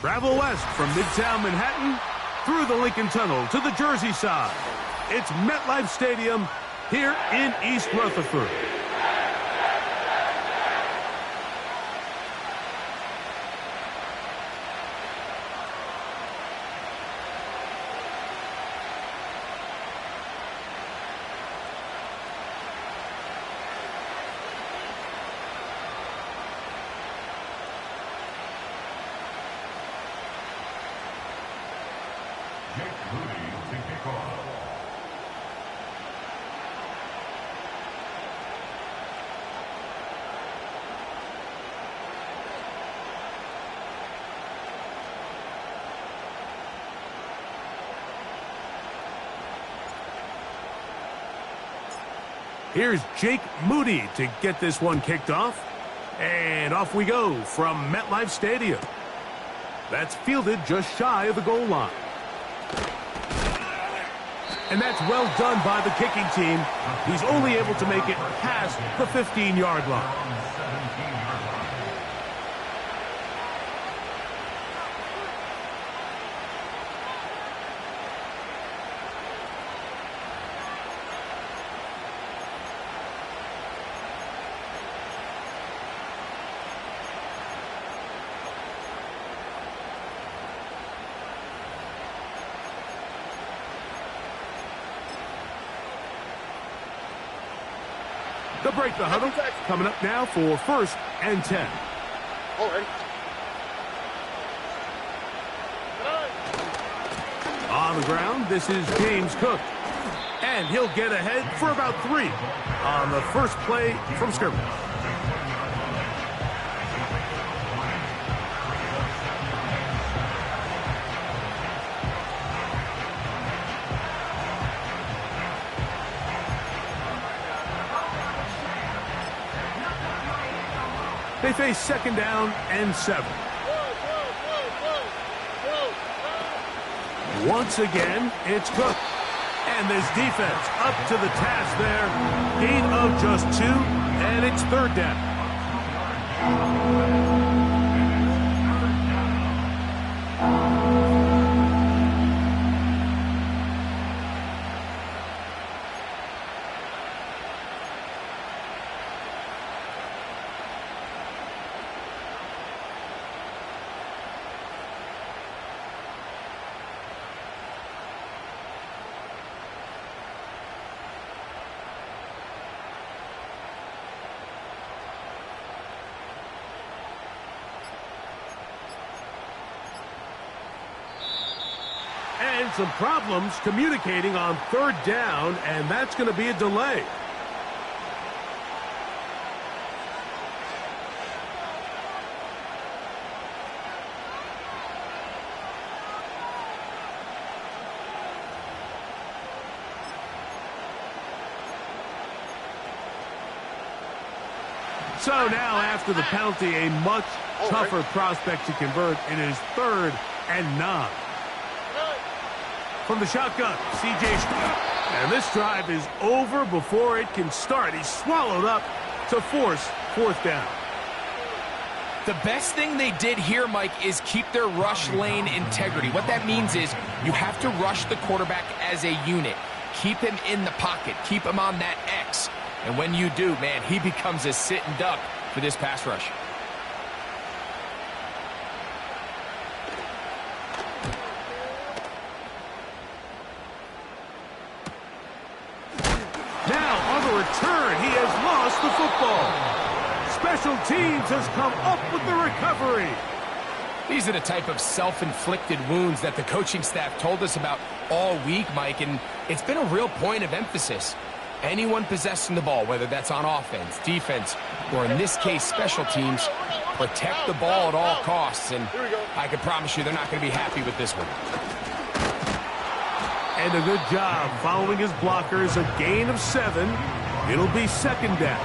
Travel west from Midtown Manhattan through the Lincoln Tunnel to the Jersey side. It's MetLife Stadium here in East Rutherford. Here's Jake Moody to get this one kicked off. And off we go from MetLife Stadium. That's fielded just shy of the goal line. And that's well done by the kicking team. He's only able to make it past the 15-yard line. They'll break the huddle. Coming up now for 1st and 10. All right. On the ground, this is James Cook. And he'll get ahead for about 3 on the first play from scrimmage. They face 2nd down and 7. Once again, it's Cook. And this defense up to the task there. Gain of just 2, and it's 3rd down. And some problems communicating on 3rd down, and that's going to be a delay. So now after the penalty, a much tougher prospect to convert. It is 3rd and 9. From the shotgun, C.J. And this drive is over before it can start. He's swallowed up to force 4th down. The best thing they did here, Mike, is keep their rush lane integrity. What that means is you have to rush the quarterback as a unit. Keep him in the pocket. Keep him on that X. And when you do, man, he becomes a sitting duck for this pass rush. Return, he has lost the football. Special teams has come up with the recovery. These are the type of self-inflicted wounds that the coaching staff told us about all week, Mike, and it's been a real point of emphasis. Anyone possessing the ball, whether that's on offense, defense, or in this case, special teams, protect the ball at all costs, and I can promise you they're not going to be happy with this one. And a good job following his blockers, a gain of 7. It'll be 2nd down.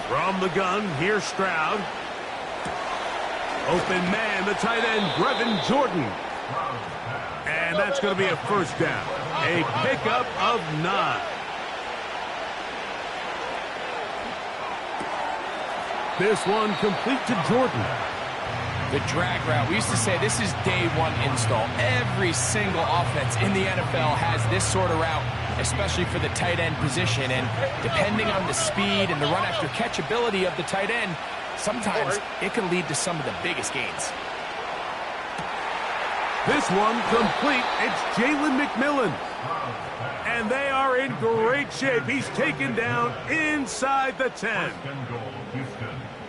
From the gun, here's Stroud. Open man, the tight end, Brevin Jordan. And that's going to be a first down. A pickup of 9. This one complete to Jordan. The drag route. We used to say this is day one install. Every single offense in the NFL has this sort of route, especially for the tight end position. And depending on the speed and the run after catch ability of the tight end, sometimes it can lead to some of the biggest gains. This one complete. It's Jalen McMillan. And they are in great shape. He's taken down inside the 10.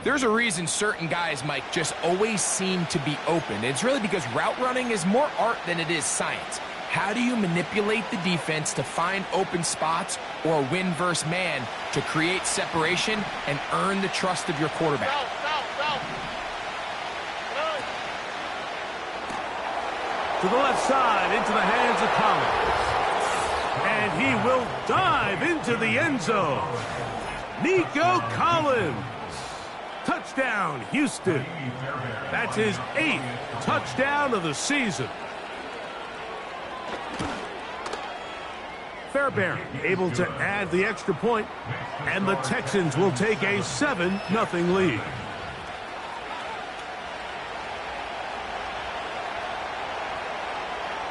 There's a reason certain guys, Mike, just always seem to be open. It's really because route running is more art than it is science. How do you manipulate the defense to find open spots or win versus man to create separation and earn the trust of your quarterback? To the left side, into the hands of Collins. And he will dive into the end zone. Nico Collins. Touchdown, Houston. That's his 8th touchdown of the season. Fairbairn able to add the extra point, and the Texans will take a 7-0 lead.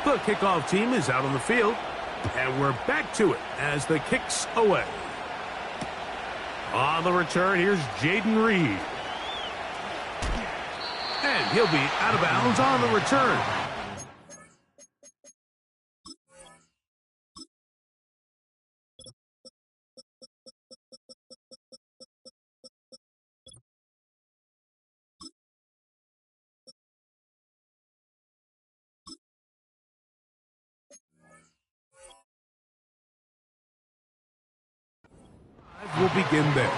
The kickoff team is out on the field, and we're back to it as the kick's away. On the return, here's Jaden Reed. And he'll be out of bounds on the return. We'll begin there.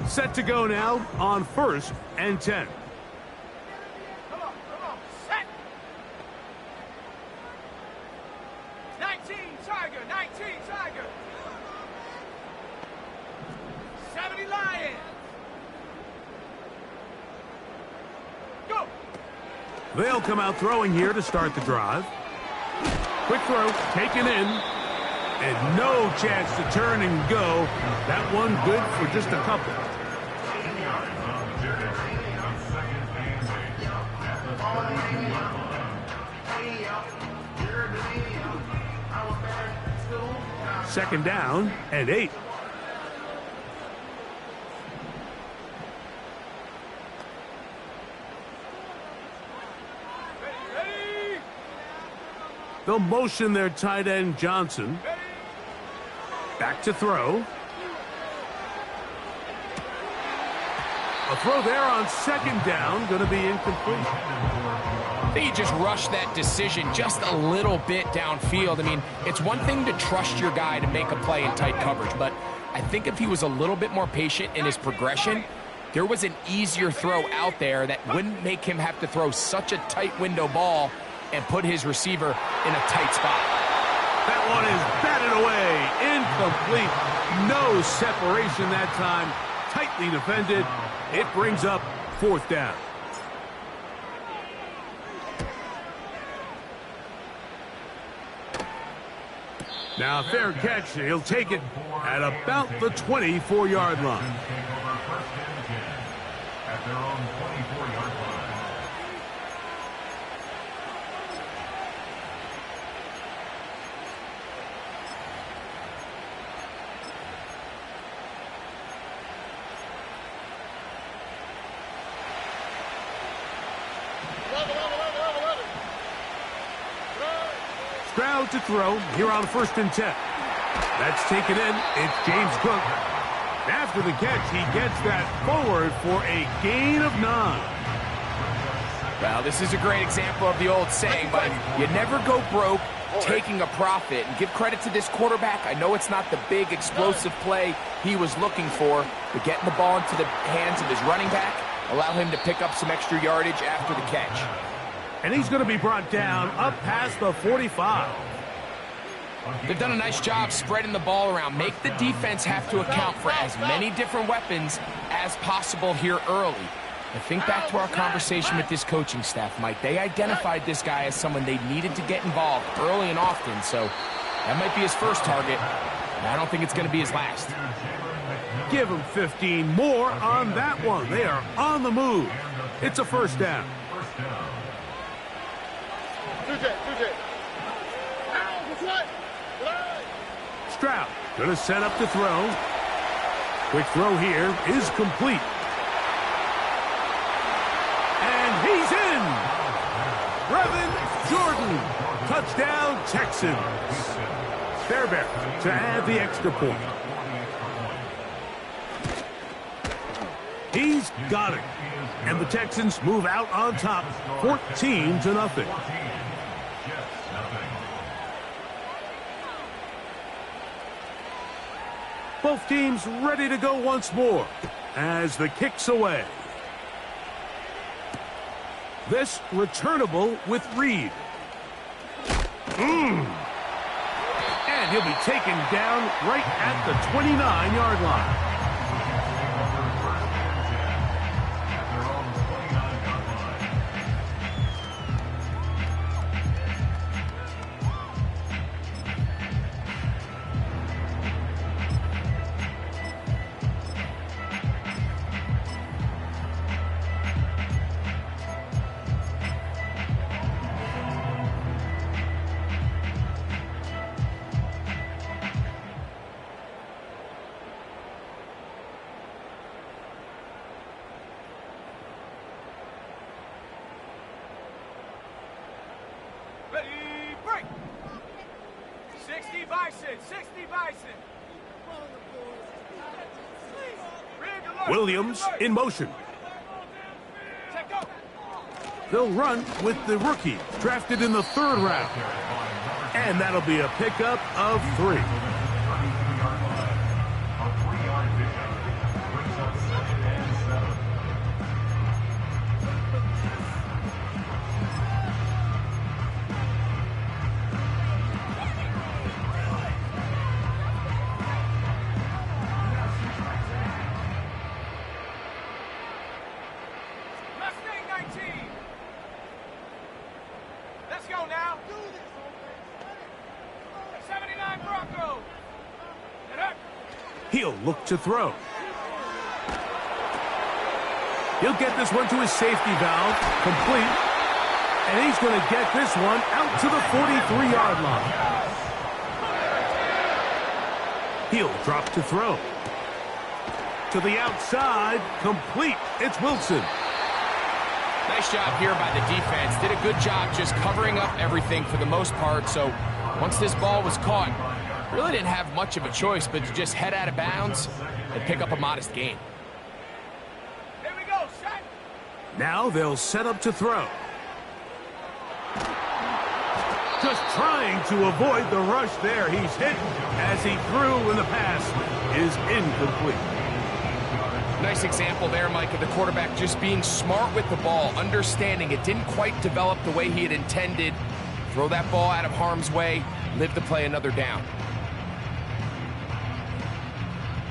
Set to go now on 1st and 10. Come on, set. 19, Tiger, 19, Tiger. 70 Lions. Go. They'll come out throwing here to start the drive. Quick throw, taken in. And no chance to turn and go. That one good for just a couple. Second down and 8. Ready. They'll motion their tight end Johnson. Back to throw. A throw there on second down, going to be incomplete. I think he just rushed that decision just a little bit downfield. I mean, it's one thing to trust your guy to make a play in tight coverage, but I think if he was a little bit more patient in his progression, there was an easier throw out there that wouldn't make him have to throw such a tight window ball and put his receiver in a tight spot. That one is batted away. Incomplete. No separation that time. Tightly defended. It brings up 4th down. Now, fair catch. He'll take it at about the 24-yard line. At their own 24-yard line. Stroud to throw here on 1st and 10. That's taken in. It's James Cook. After the catch, he gets that forward for a gain of 9. Well, this is a great example of the old saying, but you never go broke taking a profit. And give credit to this quarterback. I know it's not the big explosive play he was looking for, but getting the ball into the hands of his running back allow him to pick up some extra yardage after the catch. And he's going to be brought down up past the 45. They've done a nice job spreading the ball around. Make the defense have to account for as many different weapons as possible here early. And think back to our conversation with this coaching staff, Mike. They identified this guy as someone they needed to get involved early and often, so that might be his first target. And I don't think it's going to be his last. Give him 15 more on that one. They are on the move. It's a first down. Stroud going to set up to throw. Quick throw here is complete. And he's in. Brevin Jordan. Touchdown, Texans. Fairbairn to add the extra point. He's got it. And the Texans move out on top, 14-0. Both teams ready to go once more as the kick's away. This returnable with Reed. And he'll be taken down right at the 29-yard line. Ready, break! 60 Bison, 60 Bison! Williams in motion. Check go! They'll run with the rookie, drafted in the 3rd round. And that'll be a pickup of 3. Mustang 19! Let's go now! 79 Broncos! Get up! He'll look to throw. He'll get this one to his safety valve, complete. And he's going to get this one out to the 43-yard line. He'll drop to throw. To the outside, complete. It's Wilson. Nice job here by the defense. Did a good job just covering up everything for the most part. So once this ball was caught, really didn't have much of a choice but to just head out of bounds and pick up a modest gain. Here we go, set! Now they'll set up to throw. Just trying to avoid the rush there. He's hit as he threw, and the pass is incomplete. Nice example there, Mike, of the quarterback just being smart with the ball, understanding it didn't quite develop the way he had intended. Throw that ball out of harm's way, live to play another down.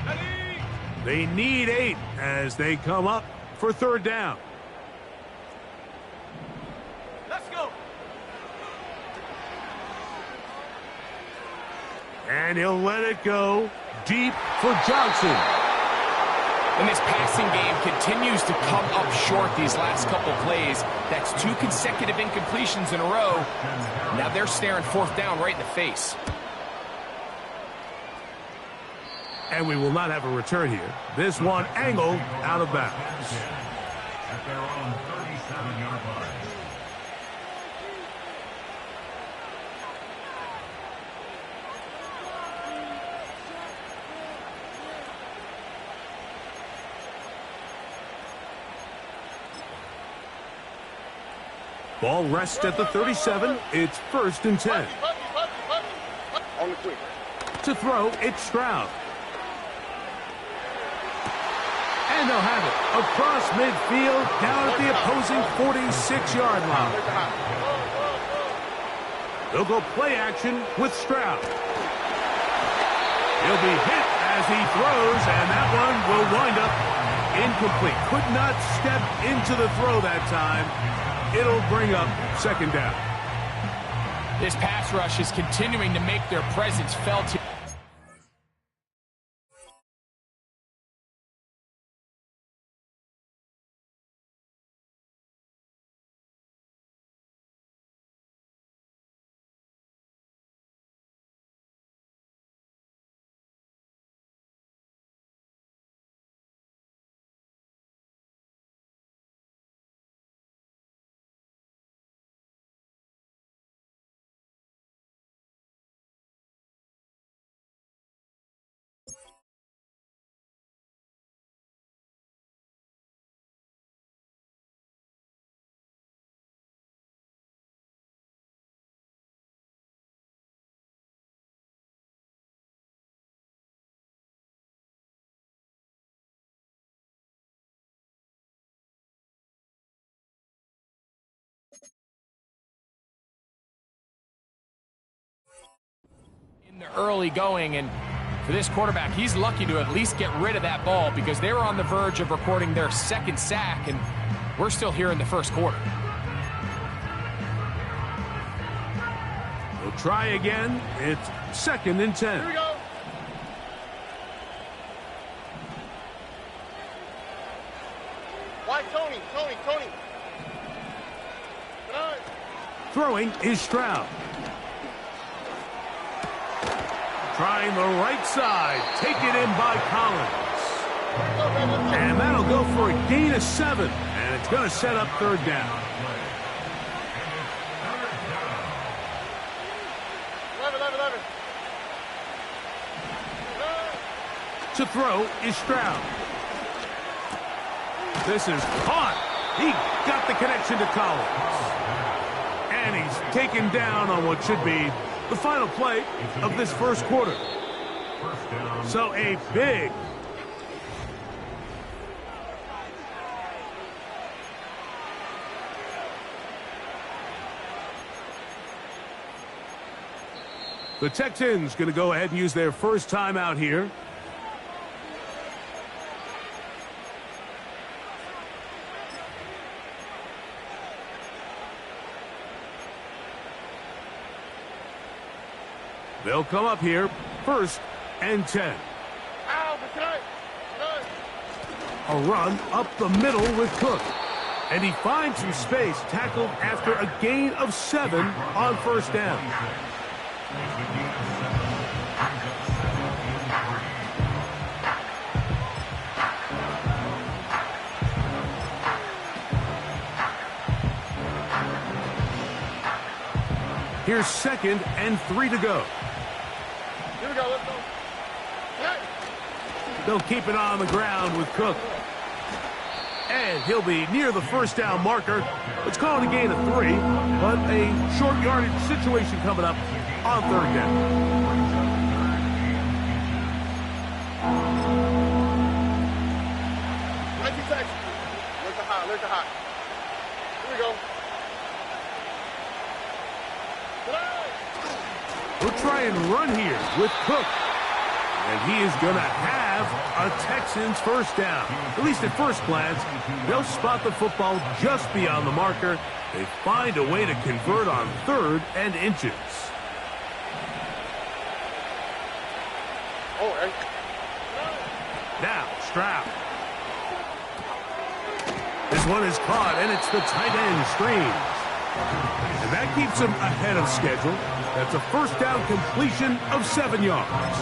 Ready! They need 8 as they come up for 3rd down. Let's go! And he'll let it go deep for Johnson. And this passing game continues to come up short these last couple plays. That's 2 consecutive incompletions in a row. Now they're staring 4th down right in the face. And we will not have a return here. This one angled out of bounds. At their own 37-yard line. Ball rests at the 37. It's 1st and 10. On the quick. To throw, it's Stroud. And And they'll have it across midfield, down at the opposing 46-yard line. They'll go play action with Stroud. He'll be hit as he throws, and that one will wind up incomplete. Could not step into the throw that time. It'll bring up second down. This pass rush is continuing to make their presence felt here. In the early going, and for this quarterback, he's lucky to at least get rid of that ball because they were on the verge of recording their second sack, and we're still here in the first quarter. We'll try again. It's 2nd and 10. Here we go. Why, Tony? Come on. Throwing is Stroud. Trying the right side. Taken in by Collins. And that'll go for a gain of 7. And it's going to set up 3rd down. 11. To throw is Stroud. This is caught. He got the connection to Collins. And he's taken down on what should be the final play of this first quarter. So a big The Texans going to go ahead and use their first timeout here. They'll come up here, 1st and 10. A run up the middle with Cook. And he finds some space, tackled after a gain of 7 on 1st down. Here's 2nd and 3 to go. Here we go, let's go. They'll keep it on the ground with Cook. And he'll be near the 1st down marker. Let's call it a gain of 3, but a short yardage situation coming up on 3rd down. There's the hot. Here we go. We'll try and run here with Cook. And he is going to have a Texans 1st down. At least at first glance, they'll spot the football just beyond the marker. They find a way to convert on 3rd and inches. Now, Stroud. This one is caught, and it's the tight end screen. And that keeps him ahead of schedule. That's a 1st down completion of 7 yards.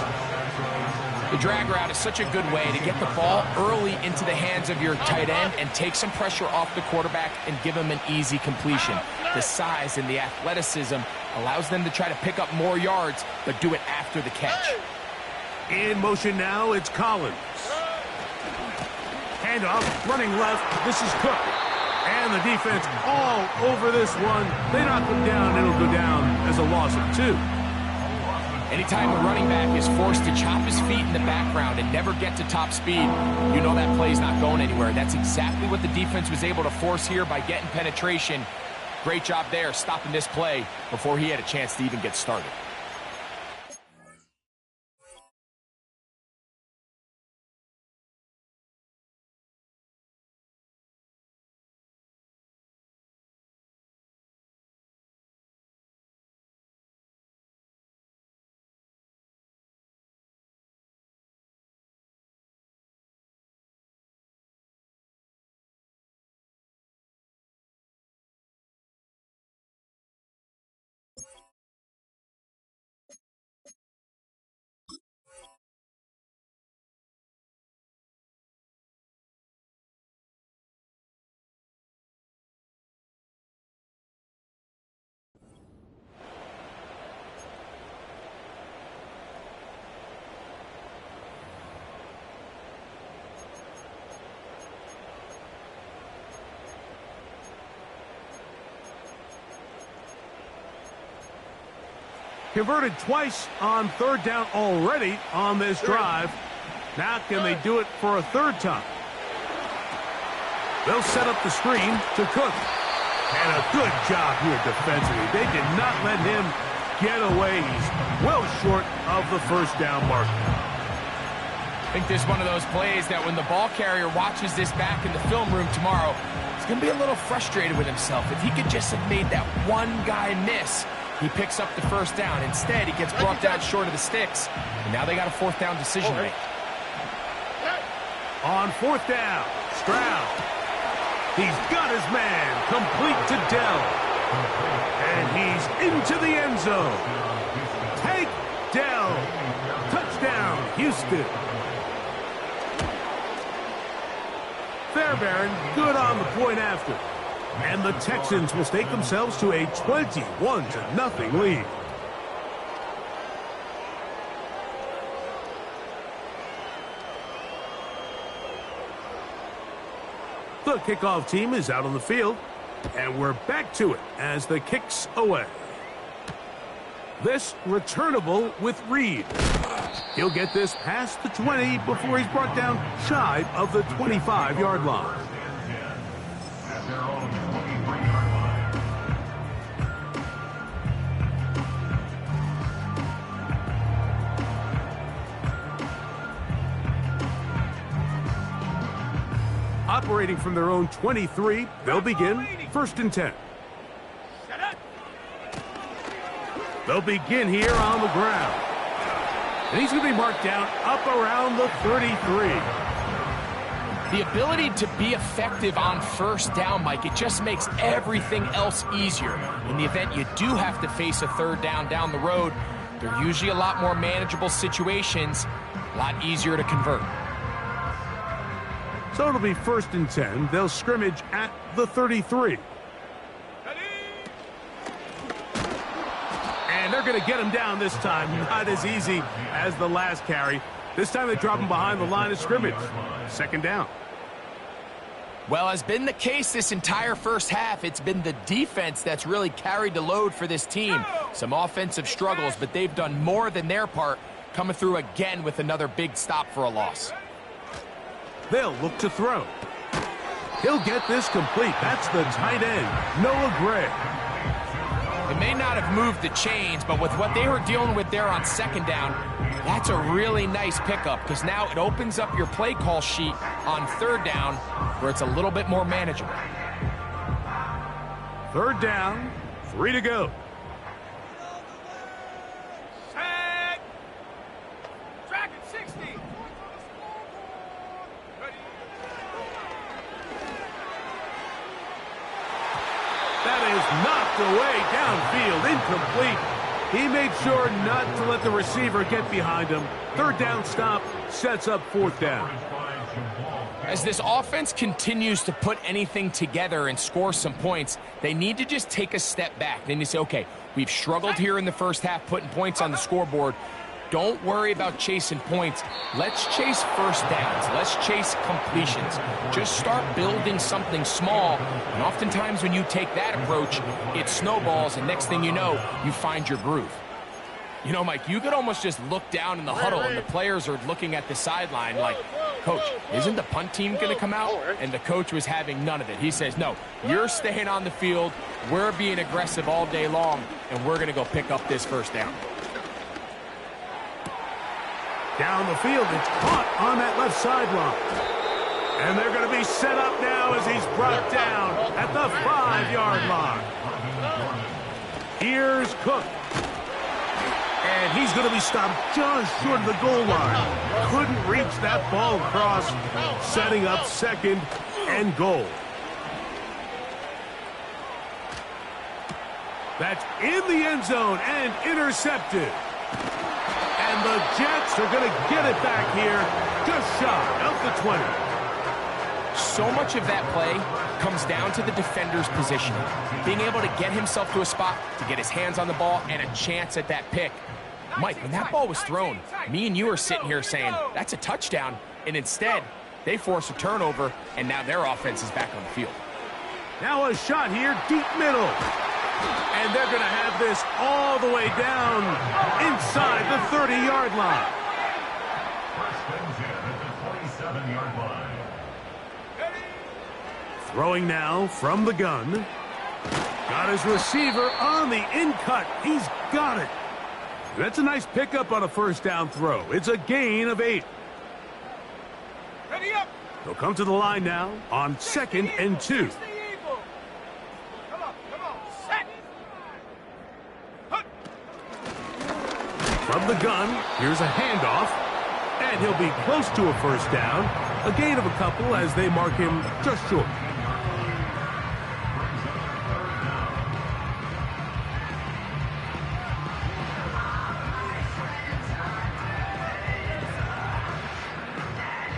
The drag route is such a good way to get the ball early into the hands of your tight end and take some pressure off the quarterback and give him an easy completion. The size and the athleticism allows them to try to pick up more yards, but do it after the catch. In motion now, it's Collins. Handoff, running left. This is Cook. And the defense all over this one. They knock him down. It'll go down as a loss of 2. Anytime the running back is forced to chop his feet in the background and never get to top speed, you know that play's not going anywhere. That's exactly what the defense was able to force here by getting penetration. Great job there, stopping this play before he had a chance to even get started. Converted twice on third down already on this drive. Now can they do it for a third time? They'll set up the screen to Cook. And a good job here defensively. They did not let him get away. He's well short of the first down marker. I think this is one of those plays that when the ball carrier watches this back in the film room tomorrow, he's going to be a little frustrated with himself. If he could just have made that one guy miss, he picks up the first down. Instead, he gets brought down short of the sticks. And now they got a fourth down decision to make. On fourth down, Stroud. He's got his man complete to Dell. And he's into the end zone. Take Dell. Touchdown, Houston. Fairbairn good on the point after. And the Texans will stake themselves to a 21-0 lead. The kickoff team is out on the field, and we're back to it as the kick's away. This returnable with Reed. He'll get this past the 20 before he's brought down shy of the 25-yard line. At their own 23-yard line. Operating from their own 23, they'll begin first and 10. They'll begin here on the ground. And he's going to be marked down up around the 33. The ability to be effective on first down, Mike, it just makes everything else easier. In the event you do have to face a third down the road, they're usually a lot more manageable situations, a lot easier to convert. So it'll be first and 10. They'll scrimmage at the 33. And they're going to get him down this time. Not as easy as the last carry. This time they drop him behind the line of scrimmage. Second down. Well, has been the case this entire first half. It's been the defense that's really carried the load for this team. Some offensive struggles, but they've done more than their part, coming through again with another big stop for a loss. They'll look to throw. He'll get this complete. That's the tight end, Noah Gray. It may not have moved the chains, but with what they were dealing with there on second down, that's a really nice pickup because now it opens up your play call sheet on third down where it's a little bit more manageable. Third down, 3 to go. Set. Track at 60. That is knocked away downfield, incomplete. He made sure not to let the receiver get behind him. Third down stop sets up fourth down. As this offense continues to put anything together and score some points, they need to just take a step back. Then you say, okay, we've struggled here in the first half putting points on the scoreboard. Don't worry about chasing points. Let's chase first downs. Let's chase completions. Just start building something small. And oftentimes when you take that approach, it snowballs, and next thing you know, you find your groove. You know, Mike, you could almost just look down in the huddle and the players are looking at the sideline like, Coach, isn't the punt team going to come out? And the coach was having none of it. He says, no, you're staying on the field. We're being aggressive all day long, and we're going to go pick up this first down. Down the field, it's caught on that left sideline. And they're going to be set up now as he's brought down at the 5-yard line. Here's Cook. And he's going to be stopped just short of the goal line. Couldn't reach that ball across, setting up 2nd and goal. That's in the end zone and intercepted. And the Jets are going to get it back here just shy of the 20. So much of that play comes down to the defender's positioning. Being able to get himself to a spot, to get his hands on the ball, and a chance at that pick. Mike, when that ball was thrown, me and you are sitting here saying, that's a touchdown. And instead, they force a turnover, and now their offense is back on the field. Now a shot here, deep middle. And they're going to have this all the way down inside the 30-yard line. First and 10 at the 27-yard line. Throwing now from the gun. Got his receiver on the in-cut. He's got it. That's a nice pickup on a first down throw. It's a gain of 8. Ready up. They'll come to the line now on 2nd and 2. Come on, set. From the gun, here's a handoff. And he'll be close to a first down. A gain of a couple as they mark him just short.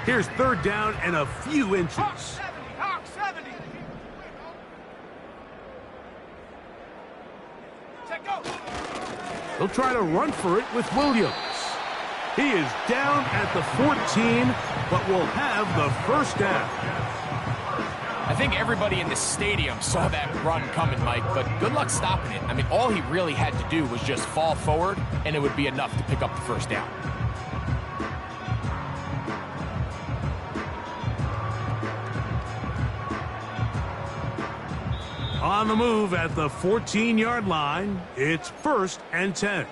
Here's 3rd down and a few inches. Hawk 70. Take go. They'll try to run for it with Williams. He is down at the 14, but will have the first down. I think everybody in the stadium saw that run coming, Mike, but good luck stopping it. I mean, all he really had to do was just fall forward, and it would be enough to pick up the first down. On the move at the 14-yard line, it's 1st and 10.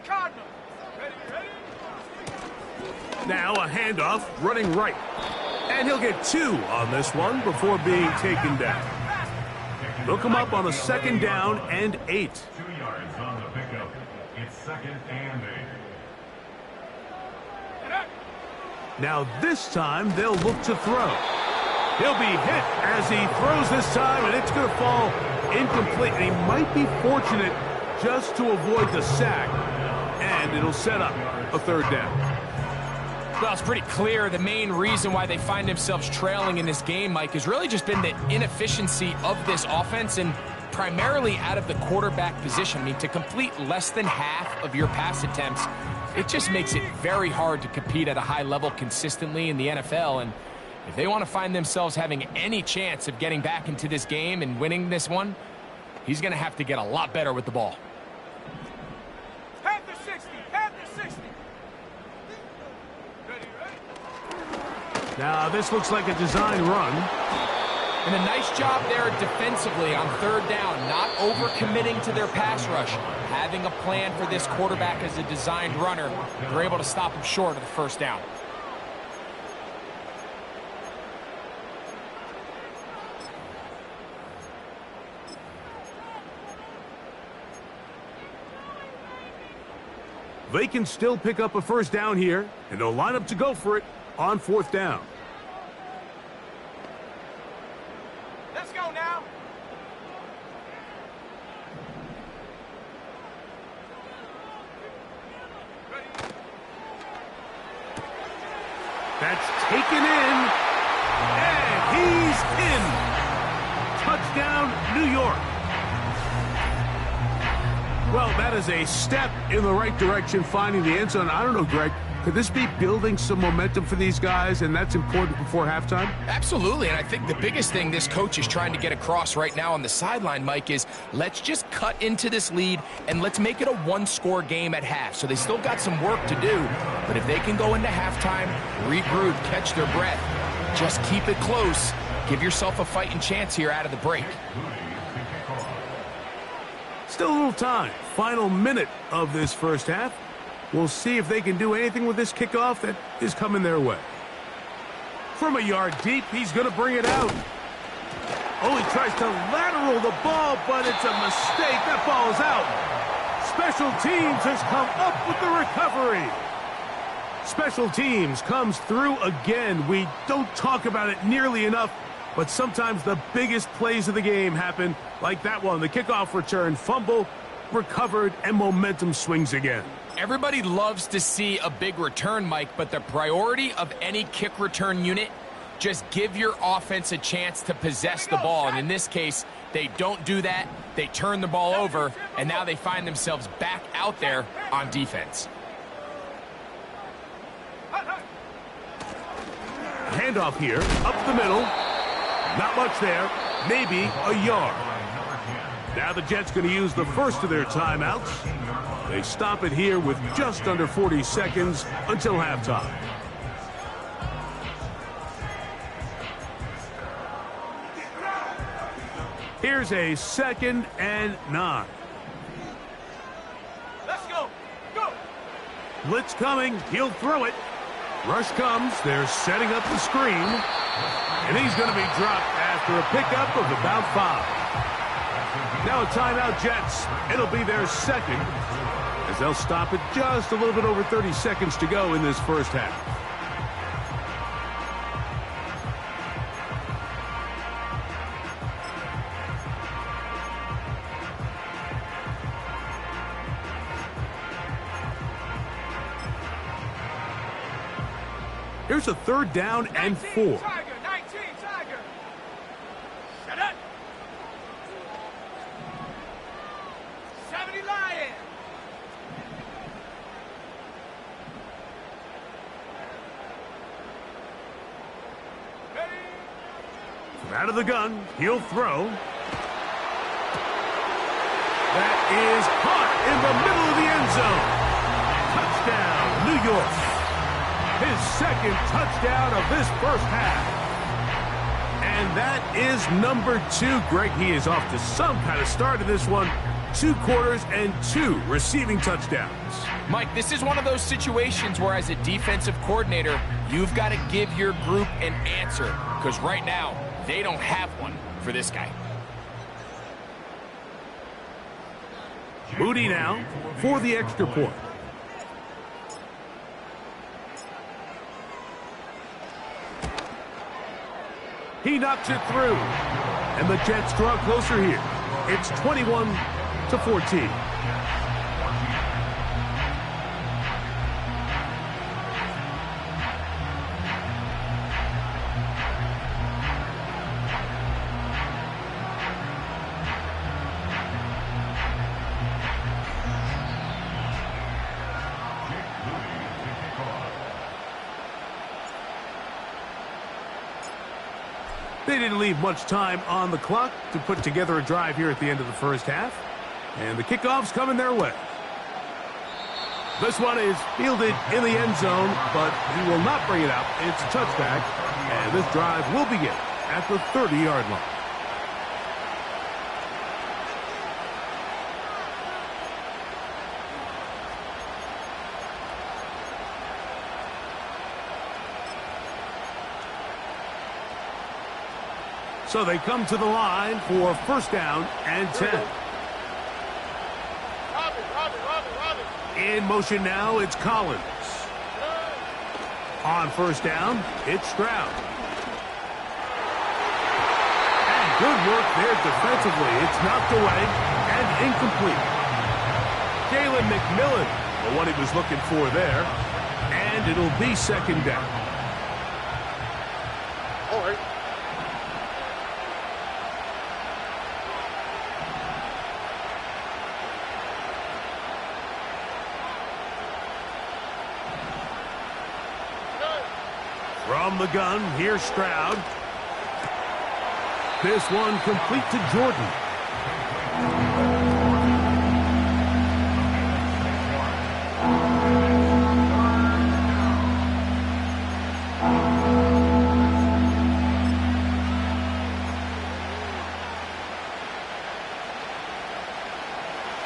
Cardinal. Ready. Now a handoff, running right. And he'll get 2 on this one before being taken down. They'll come up on a 2nd down and 8. 2 yards on the pickup. It's 2nd and 8. Now this time they'll look to throw. He'll be hit as he throws this time, and it's going to fall incomplete. And he might be fortunate just to avoid the sack. And it'll set up a 3rd down. Well, it's pretty clear the main reason why they find themselves trailing in this game, Mike, has really just been the inefficiency of this offense and primarily out of the quarterback position. I mean, to complete less than half of your pass attempts, it just makes it very hard to compete at a high level consistently in the NFL. And if they want to find themselves having any chance of getting back into this game and winning this one, he's going to have to get a lot better with the ball. Panther 60. Now this looks like a design run. And a nice job there defensively on 3rd down, not overcommitting to their pass rush. Having a plan for this quarterback as a designed runner, they're able to stop him short of the first down. They can still pick up a first down here, and they'll line up to go for it on 4th down. Let's go now. That's taken in, and he's in. Touchdown, New York. Well, that is a step in the right direction, finding the end zone. I don't know, Greg, could this be building some momentum for these guys, and that's important before halftime? Absolutely, and I think the biggest thing this coach is trying to get across right now on the sideline, Mike, is let's just cut into this lead and let's make it a one-score game at half. So they still got some work to do, but if they can go into halftime, regroup, catch their breath, just keep it close, give yourself a fighting chance here out of the break. Still a little time. Final minute of this first half. We'll see if they can do anything with this kickoff that is coming their way. From a yard deep, he's going to bring it out. Oh, he tries to lateral the ball, but it's a mistake. That ball is out. Special teams has come up with the recovery. Special teams comes through again. We don't talk about it nearly enough, but sometimes the biggest plays of the game happen like that one. The kickoff return, fumble, recovered, and momentum swings again. Everybody loves to see a big return, Mike, but the priority of any kick return unit, just give your offense a chance to possess the ball. And in this case, they don't do that. They turn the ball over, and now they find themselves back out there on defense. Handoff here, up the middle. Not much there, maybe a yard. Now the Jets going to use the first of their timeouts. They stop it here with just under 40 seconds until halftime. Here's a 2nd and 9. Let's go. Go. Blitz coming. He'll throw it. Rush comes. They're setting up the screen. And he's going to be dropped after a pickup of about 5. Now a timeout, Jets. It'll be their second, as they'll stop it just a little bit over 30 seconds to go in this first half. Here's a 3rd down and 4. 19 Tiger. Shut up. 70 Lion. Ready. Out of the gun, he'll throw. That is caught in the middle of the end zone. Touchdown, New York. His 2nd touchdown of this first half. And that is number 2. Greg, he is off to some kind of start in this one. 2 quarters and 2 receiving touchdowns. Mike, this is one of those situations where as a defensive coordinator, you've got to give your group an answer, because right now, they don't have one for this guy. Moody now for the extra point. He knocks it through. And the Jets draw closer here. It's 21-14. They didn't leave much time on the clock to put together a drive here at the end of the first half. And the kickoff's coming their way. This one is fielded in the end zone, but he will not bring it out. It's a touchback, and this drive will begin at the 30-yard line. So they come to the line for 1st down and 10. Robin. In motion now, it's Collins. On 1st down, it's Stroud. And good work there defensively. It's knocked away and incomplete. Jalen McMillan, for what he was looking for there. And it'll be 2nd down. All right. From the gun, here's Stroud. This one complete to Jordan.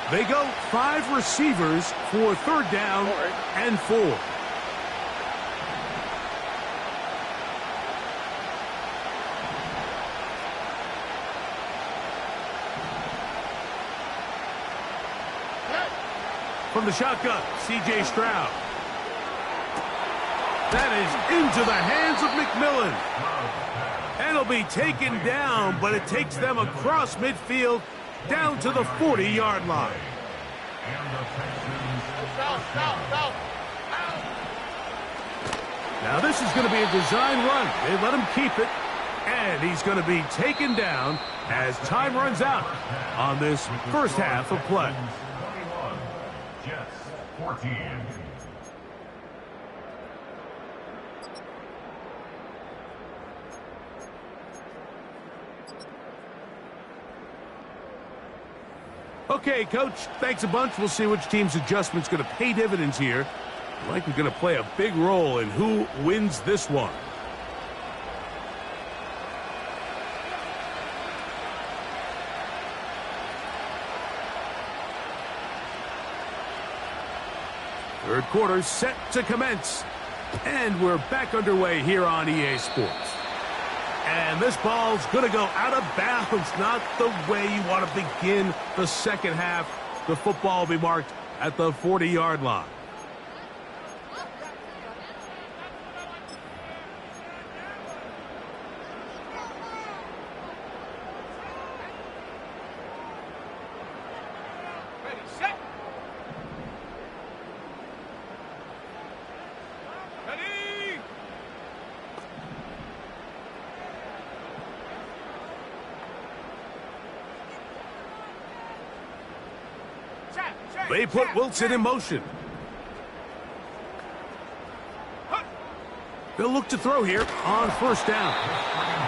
They go 5 receivers for 3rd down and 4. From the shotgun, C.J. Stroud. That is into the hands of McMillan. And it'll be taken down, but it takes them across midfield down to the 40-yard line. Now this is going to be a design run. They let him keep it, and he's going to be taken down as time runs out on this first half of play. 21, Jets 14. Okay, Coach, thanks a bunch. We'll see which team's adjustment's going to pay dividends here. Likely going to play a big role in who wins this one. Third quarter set to commence. And we're back underway here on EA Sports. And this ball's going to go out of bounds, not the way you want to begin the second half. The football will be marked at the 40-yard line. Ready, set. Ready. They put Wilson in motion. They'll look to throw here on 1st down.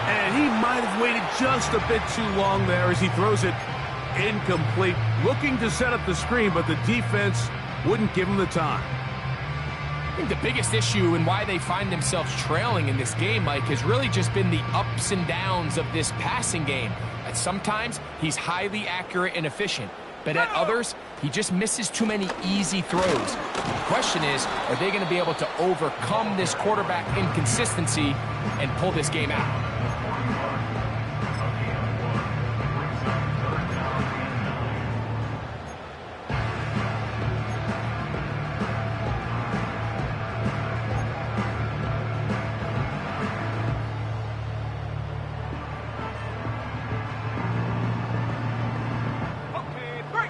And he might have waited just a bit too long there as he throws it incomplete. Looking to set up the screen, but the defense wouldn't give him the time. I think the biggest issue and why they find themselves trailing in this game, Mike, has really just been the ups and downs of this passing game. At sometimes, he's highly accurate and efficient. But at others, he just misses too many easy throws. The question is, are they going to be able to overcome this quarterback inconsistency and pull this game out?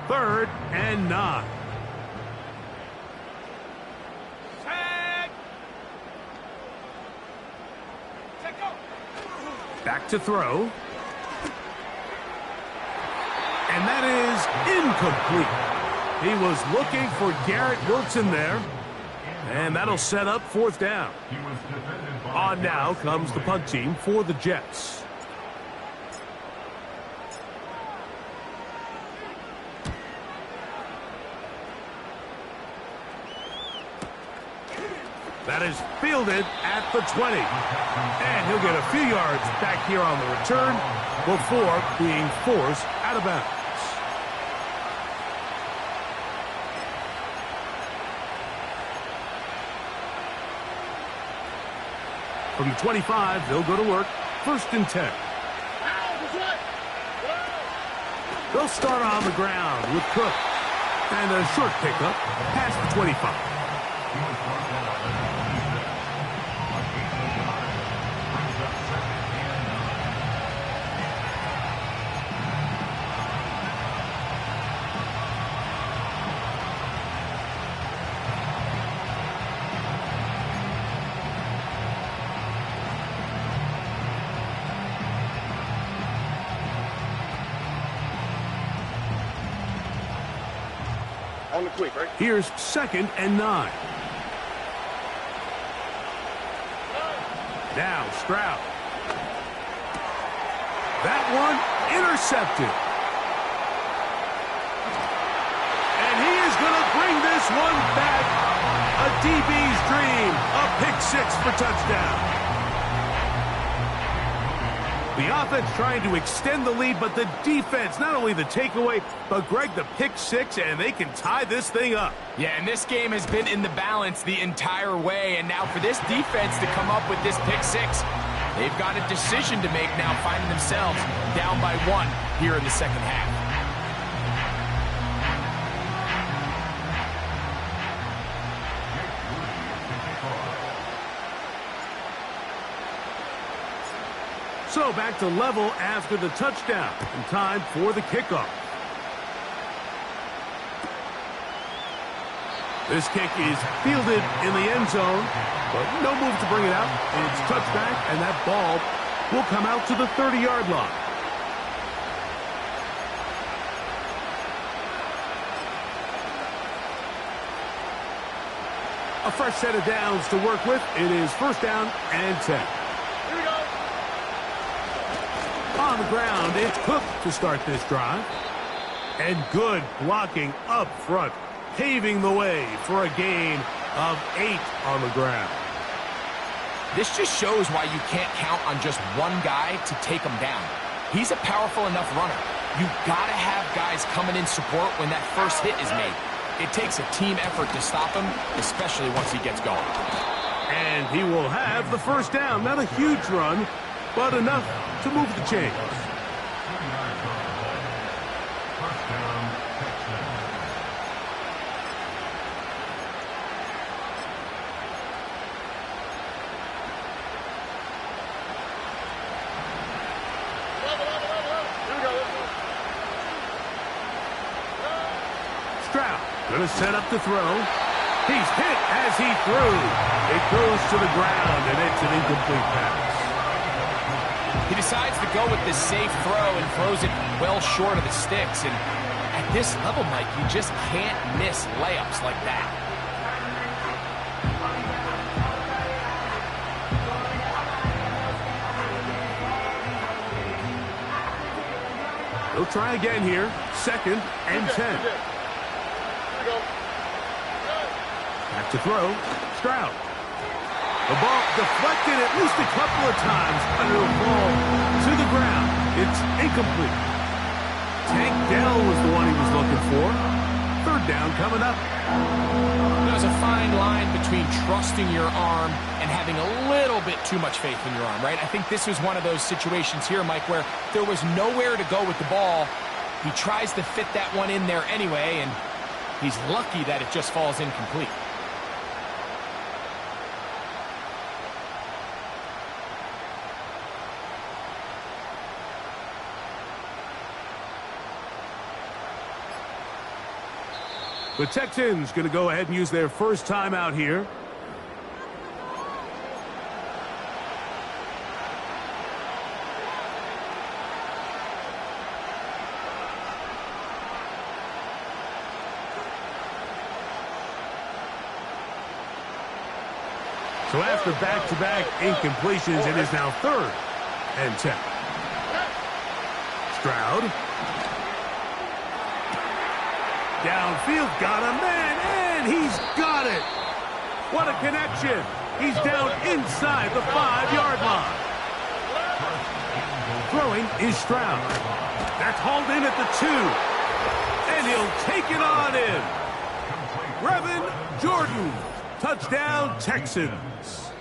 Third and 9. Set. Set, go. Back to throw. And that is incomplete. He was looking for Garrett Wilson there. And that'll set up 4th down. On now comes the punt team for the Jets. That is fielded at the 20. And he'll get a few yards back here on the return before being forced out of bounds. From the 25, they'll go to work. 1st and 10. They'll start on the ground with Cook. And a short pickup past the 25. On the quick, right? Here's 2nd and 9. Now Stroud. That one intercepted. And he is going to bring this one back. A DB's dream. A pick six for touchdown. The offense trying to extend the lead, but the defense, not only the takeaway, but Greg, the pick six, and they can tie this thing up. Yeah, and this game has been in the balance the entire way, and now for this defense to come up with this pick six, they've got a decision to make now, finding themselves down by one here in the second half. So back to level after the touchdown, and time for the kickoff. This kick is fielded in the end zone, but no move to bring it out. It's touchback, and that ball will come out to the 30-yard line. A fresh set of downs to work with. It is first down and 10. On the ground, it's Cook to start this drive. And good blocking up front, paving the way for a gain of 8 on the ground. This just shows why you can't count on just one guy to take him down. He's a powerful enough runner. You've got to have guys coming in support when that first hit is made. It takes a team effort to stop him, especially once he gets going. And he will have the first down. Not a huge run, but enough to move the chains. Stroud going to set up to throw. He's hit as he threw. It goes to the ground, and it's an incomplete pass. He decides to go with this safe throw and throws it well short of the sticks. And at this level, Mike, you just can't miss layups like that. He'll try again here. Second and 10. Back to throw. Stroud. The ball deflected at least a couple of times, but it'll fall to the ground. It's incomplete. Tank Dell was the one he was looking for. Third down coming up. There's a fine line between trusting your arm and having a little bit too much faith in your arm, right? I think this was one of those situations here, Mike, where there was nowhere to go with the ball. He tries to fit that one in there anyway, and he's lucky that it just falls incomplete. The Texans going to go ahead and use their first timeout here. So after back-to-back incompletions, it is now 3rd and 10. Stroud. Downfield, got a man, and he's got it. What a connection. He's down inside the 5-yard line. Throwing is Stroud. That's hauled in at the 2. And he'll take it on in. Brevin Jordan. Touchdown, Texans.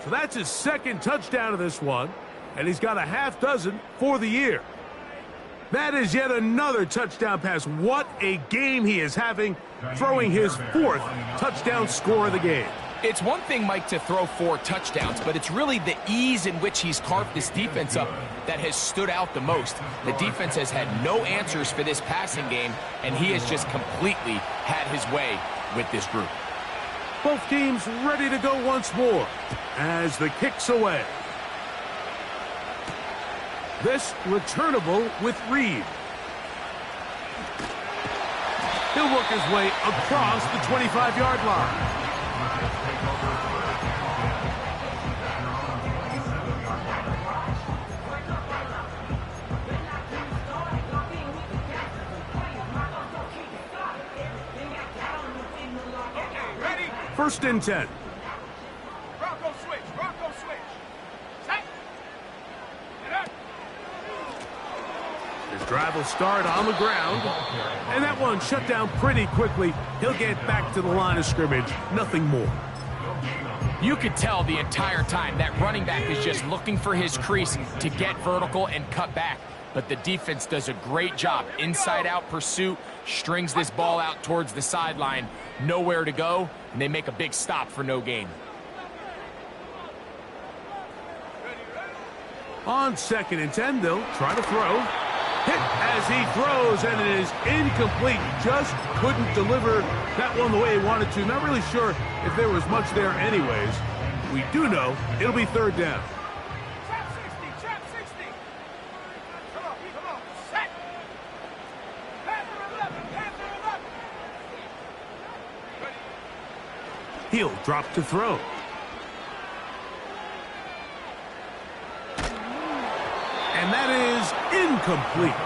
So that's his second touchdown of this one. And he's got a half dozen for the year. That is yet another touchdown pass. What a game he is having, throwing his 4th touchdown score of the game. It's one thing, Mike, to throw 4 touchdowns, but it's really the ease in which he's carved this defense up that has stood out the most. The defense has had no answers for this passing game, and he has just completely had his way with this group. Both teams ready to go once more as the kick's away. This returnable with Reed. He'll work his way across the 25-yard line. First and 10. Bronco switch. Bronco switch. Set. Get up. His drive will start on the ground. And that one shut down pretty quickly. He'll get back to the line of scrimmage. Nothing more. You could tell the entire time that running back is just looking for his crease to get vertical and cut back. But the defense does a great job. Inside-out pursuit, strings this ball out towards the sideline. Nowhere to go, and they make a big stop for no gain. On second and 10, they'll try to throw. Hit as he throws, and it is incomplete. Just couldn't deliver that one the way he wanted to. Not really sure if there was much there anyways. We do know it'll be third down. Trap 60. Trap 60. Come on. Come on. Set. Panther 11. Panther 11. Ready. He'll drop to throw. And that is incomplete.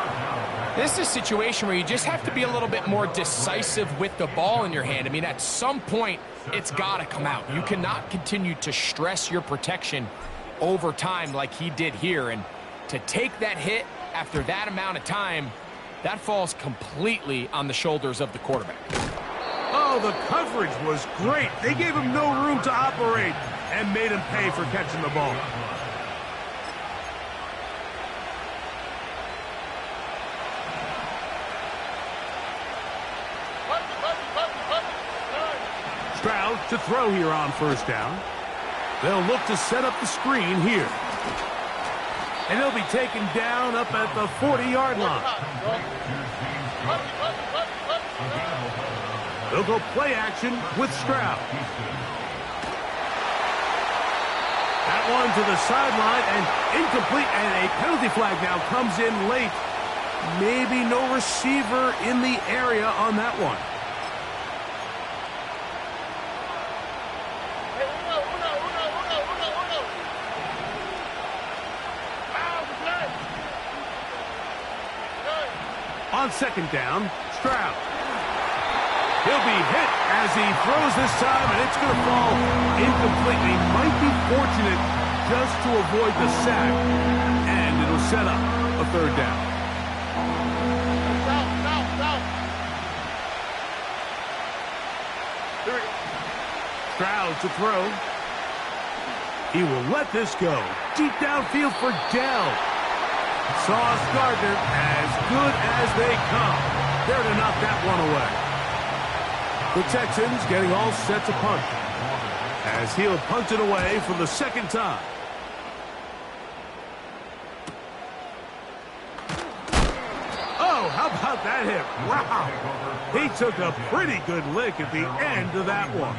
This is a situation where you just have to be a little bit more decisive with the ball in your hand. I mean, at some point, it's got to come out. You cannot continue to stress your protection over time like he did here. And to take that hit after that amount of time, that falls completely on the shoulders of the quarterback. Oh, the coverage was great. They gave him no room to operate and made him pay for catching the ball. Stroud to throw here on first down. They'll look to set up the screen here. And he'll be taken down up at the 40-yard line. They'll go play action with Stroud. That one to the sideline and incomplete, and a penalty flag now comes in late. Maybe no receiver in the area on that one. On second down, Stroud. He'll be hit as he throws this time, and it's going to fall incomplete. He might be fortunate just to avoid the sack, and it'll set up a third down. Stroud to throw. He will let this go. Deep downfield for Dell. Sauce Gardner, as good as they come. There to knock that one away. The Texans getting all set to punt, as he'll punt it away for the second time. Oh, how about that hit? Wow. He took a pretty good lick at the end of that one.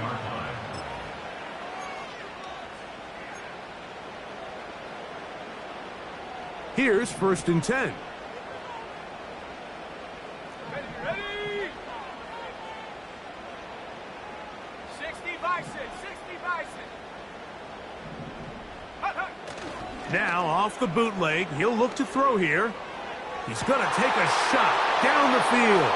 Here's first and 10. Ready? 60 bison. 60 bison. Hut, hut. Now off the bootleg, he'll look to throw here. He's going to take a shot down the field.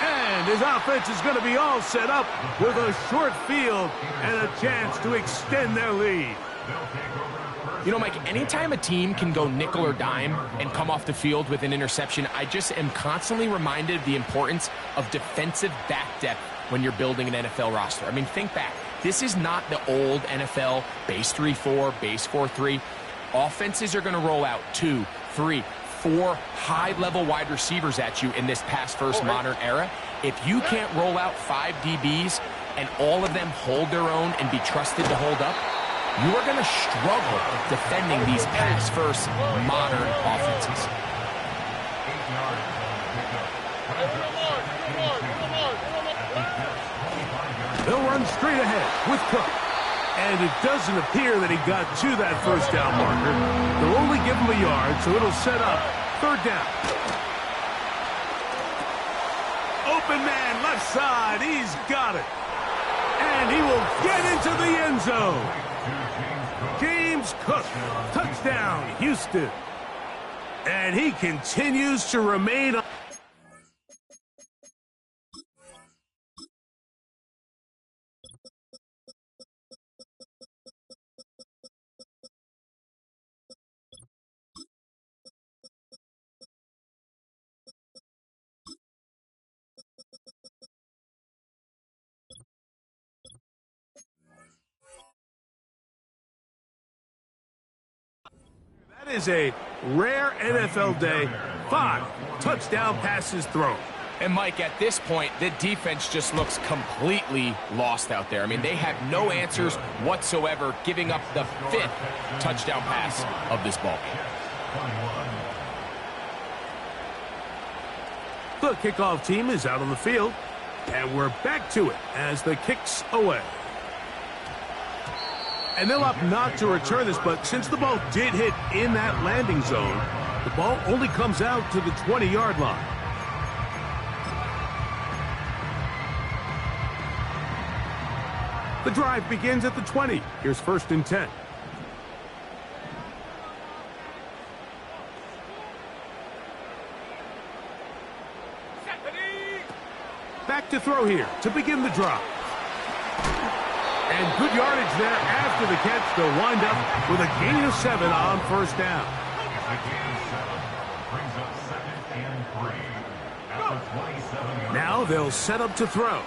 And his offense is going to be all set up with a short field and a chance to extend their lead. You know, Mike, anytime a team can go nickel or dime and come off the field with an interception, I just am constantly reminded of the importance of defensive back depth when you're building an NFL roster. I mean, think back. This is not the old NFL base 3-4, base 4-3. Offenses are going to roll out 2, 3, 4 high-level wide receivers at you in this pass-first modern era. If you can't roll out 5 DBs and all of them hold their own and be trusted to hold up, you are going to struggle defending these pass-first modern offenses. They'll run straight ahead with Cook. And it doesn't appear that he got to that first down marker. They'll only give him a yard, so it'll set up third down. Open man, left side. He's got it. And he will get into the end zone. James Cook, touchdown, Houston. And he continues to remain. That is a rare NFL day. 5 touchdown passes thrown. And, Mike, at this point, the defense just looks completely lost out there. I mean, they have no answers whatsoever, giving up the 5th touchdown pass of this ball game. The kickoff team is out on the field, and we're back to it as the kick's away. And they'll opt not to return this, but since the ball did hit in that landing zone, the ball only comes out to the 20-yard line. The drive begins at the 20. Here's 1st and 10. Back to throw here to begin the drive. And good yardage there after the catch. They'll wind up with a gain of 7 on 1st down. Now they'll set up to throw.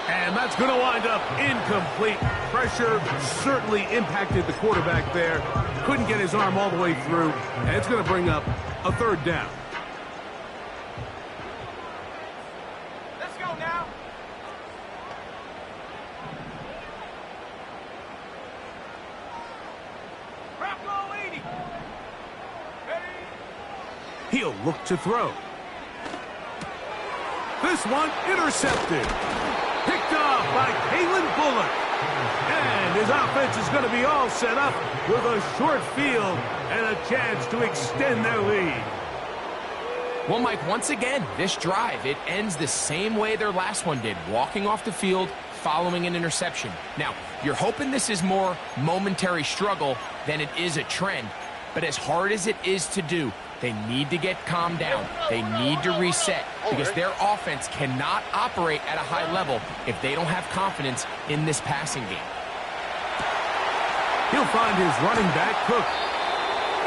And that's going to wind up incomplete. Pressure certainly impacted the quarterback there. Couldn't get his arm all the way through. And it's going to bring up a 3rd down. Let's go now. Crap goal 80. Ready? He'll look to throw. This one intercepted. Picked off by Kalen Bullock. And his offense is going to be all set up with a short field and a chance to extend their lead. Well, Mike, once again, this drive, it ends the same way their last one did, walking off the field following an interception. Now, you're hoping this is more momentary struggle than it is a trend, but as hard as it is to do, they need to get calmed down. They need to reset because their offense cannot operate at a high level if they don't have confidence in this passing game. He'll find his running back, Cook,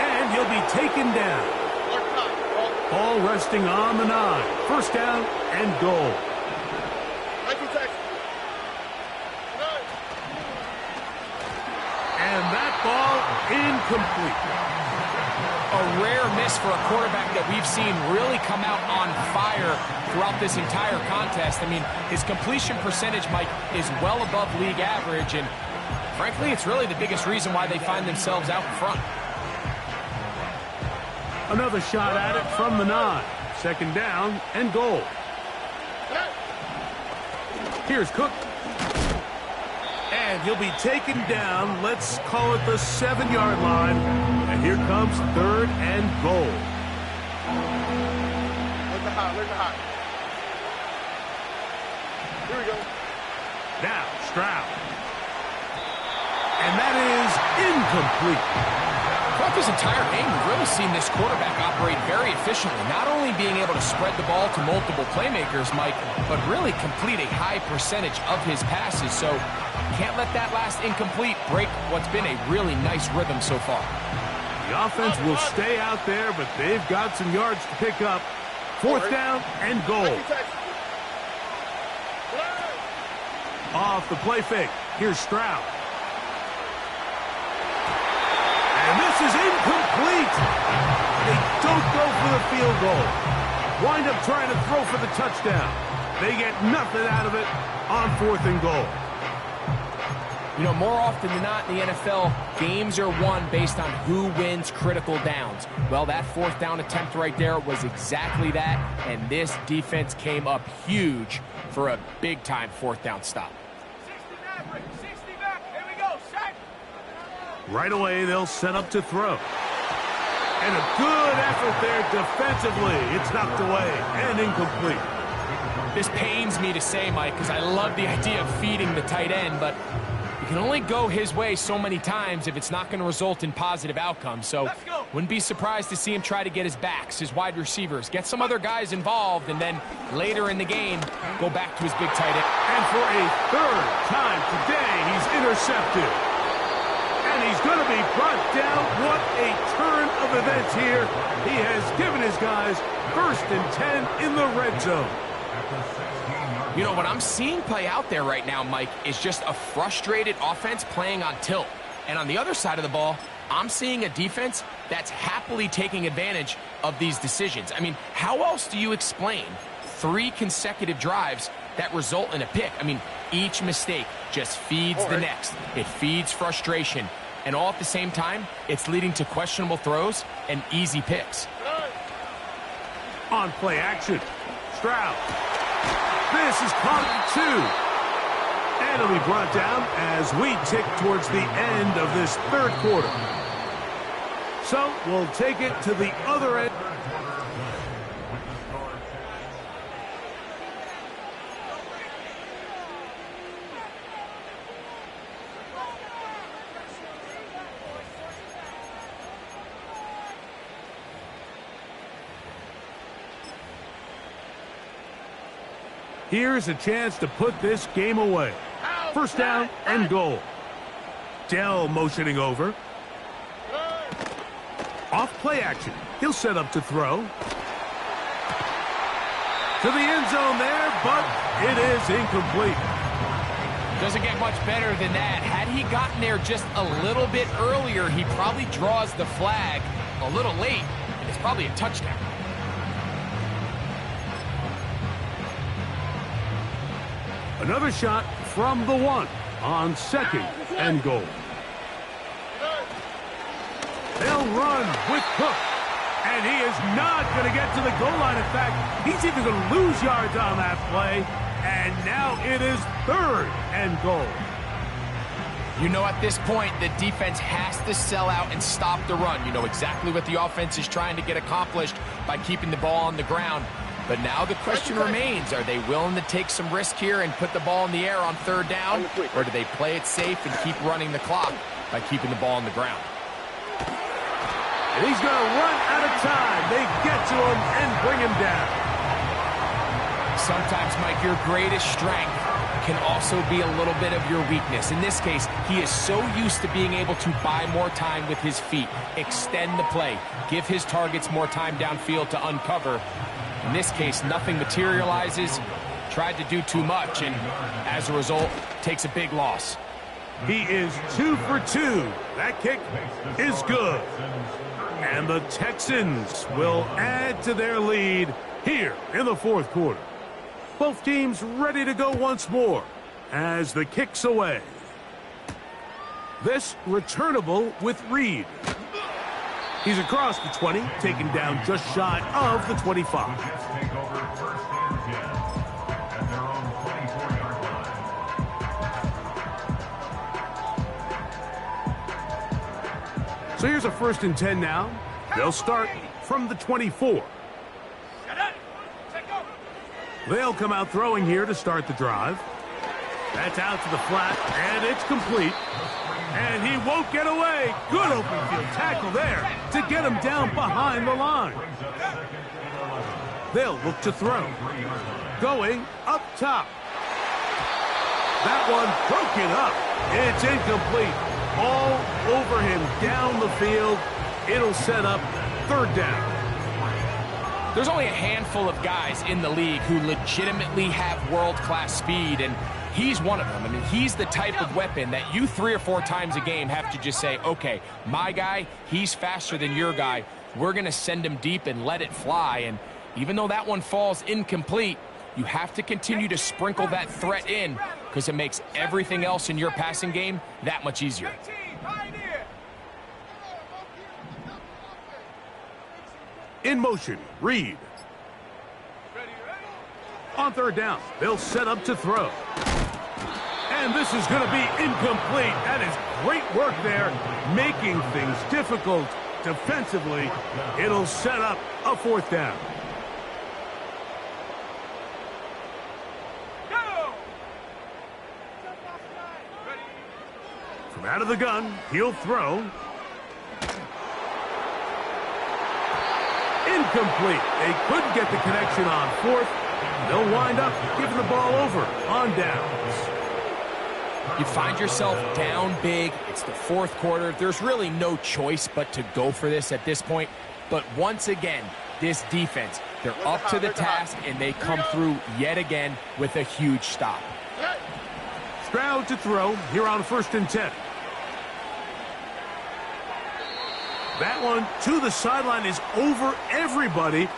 and he'll be taken down. All resting on the 9. 1st down and goal. And that ball incomplete. A rare miss for a quarterback that we've seen really come out on fire throughout this entire contest. I mean, his completion percentage, Mike, is well above league average, and frankly, it's really the biggest reason why they find themselves out in front. Another shot at it from the 9. 2nd down and goal. Here's Cook. And he'll be taken down, let's call it the 7-yard line. And here comes 3rd and goal. Where's the hot? Here we go. Now, Stroud. And that is incomplete. Throughout this entire game, we've really seen this quarterback operate very efficiently, not only being able to spread the ball to multiple playmakers, Mike, but really complete a high percentage of his passes. So can't let that last incomplete break what's been a really nice rhythm so far. The offense will stay out there, but they've got some yards to pick up. 4th down and goal. Off the play fake. Here's Stroud. And this is incomplete. They don't go for the field goal. Wind up trying to throw for the touchdown. They get nothing out of it on 4th and goal. You know, more often than not in the NFL, games are won based on who wins critical downs. Well, that 4th down attempt right there was exactly that, and this defense came up huge for a big-time 4th down stop. 60 back. Here we go. Set. Right away, they'll set up to throw. And a good effort there defensively. It's knocked away and incomplete. This pains me to say, Mike, because I love the idea of feeding the tight end, but You can only go his way so many times if it's not going to result in positive outcomes. So wouldn't be surprised to see him try to get his backs, his wide receivers, get some other guys involved, and then later in the game, go back to his big tight end. And for a third time today, he's intercepted. And he's going to be brought down. What a turn of events here. He has given his guys 1st and 10 in the red zone. You know, what I'm seeing play out there right now, Mike, is just a frustrated offense playing on tilt. And on the other side of the ball, I'm seeing a defense that's happily taking advantage of these decisions. I mean, how else do you explain 3 consecutive drives that result in a pick? I mean, each mistake just feeds the next. It feeds frustration. And all at the same time, it's leading to questionable throws and easy picks. On play action, Stroud. This is caught at 2. And it'll be brought down as we tick towards the end of this third quarter. So we'll take it to the other end. Here's a chance to put this game away. 1st down and goal. Dell motioning over. Off play action. He'll set up to throw. To the end zone there, but it is incomplete. Doesn't get much better than that. Had he gotten there just a little bit earlier, he probably draws the flag a little late, and it's probably a touchdown. Another shot from the 1 on 2nd and goal. They'll run with Cook. And he is not going to get to the goal line. In fact, he's even going to lose yards on that play. And now it is 3rd and goal. You know, at this point, the defense has to sell out and stop the run. You know exactly what the offense is trying to get accomplished by keeping the ball on the ground. But now the question remains, are they willing to take some risk here and put the ball in the air on 3rd down? Or do they play it safe and keep running the clock by keeping the ball on the ground? And he's going to run out of time. They get to him and bring him down. Sometimes, Mike, your greatest strength can also be a little bit of your weakness. In this case, he is so used to being able to buy more time with his feet, extend the play, give his targets more time downfield to uncover. In this case, nothing materializes, tried to do too much, and as a result, takes a big loss. He is 2 for 2. That kick is good. And the Texans will add to their lead here in the 4th quarter. Both teams ready to go once more as the kick's away. This returnable with Reed. He's across the 20, taken down just shy of the 25. So here's a 1st and 10 now. They'll start from the 24. They'll come out throwing here to start the drive. That's out to the flat, and it's complete. And he won't get away. Good open field tackle there to get him down behind the line. They'll look to throw. Going up top. That one broken up. It's incomplete. All over him down the field. It'll set up 3rd down. There's only a handful of guys in the league who legitimately have world-class speed, and he's one of them. I mean, he's the type of weapon that you 3 or 4 times a game have to just say, okay, my guy, he's faster than your guy. We're going to send him deep and let it fly. And even though that one falls incomplete, you have to continue to sprinkle that threat in because it makes everything else in your passing game that much easier. In motion, Reed. On 3rd down, they'll set up to throw. And this is going to be incomplete. That is great work there, making things difficult defensively. It'll set up a 4th down. Out of the gun, he'll throw. Incomplete. They couldn't get the connection on fourth. They'll wind up giving the ball over on downs. You find yourself down big. It's the fourth quarter. There's really no choice but to go for this at this point. But once again, this defense, they're up to the task, and they come through yet again with a huge stop. Stroud to throw here on 1st and 10. That one to the sideline is over everybody.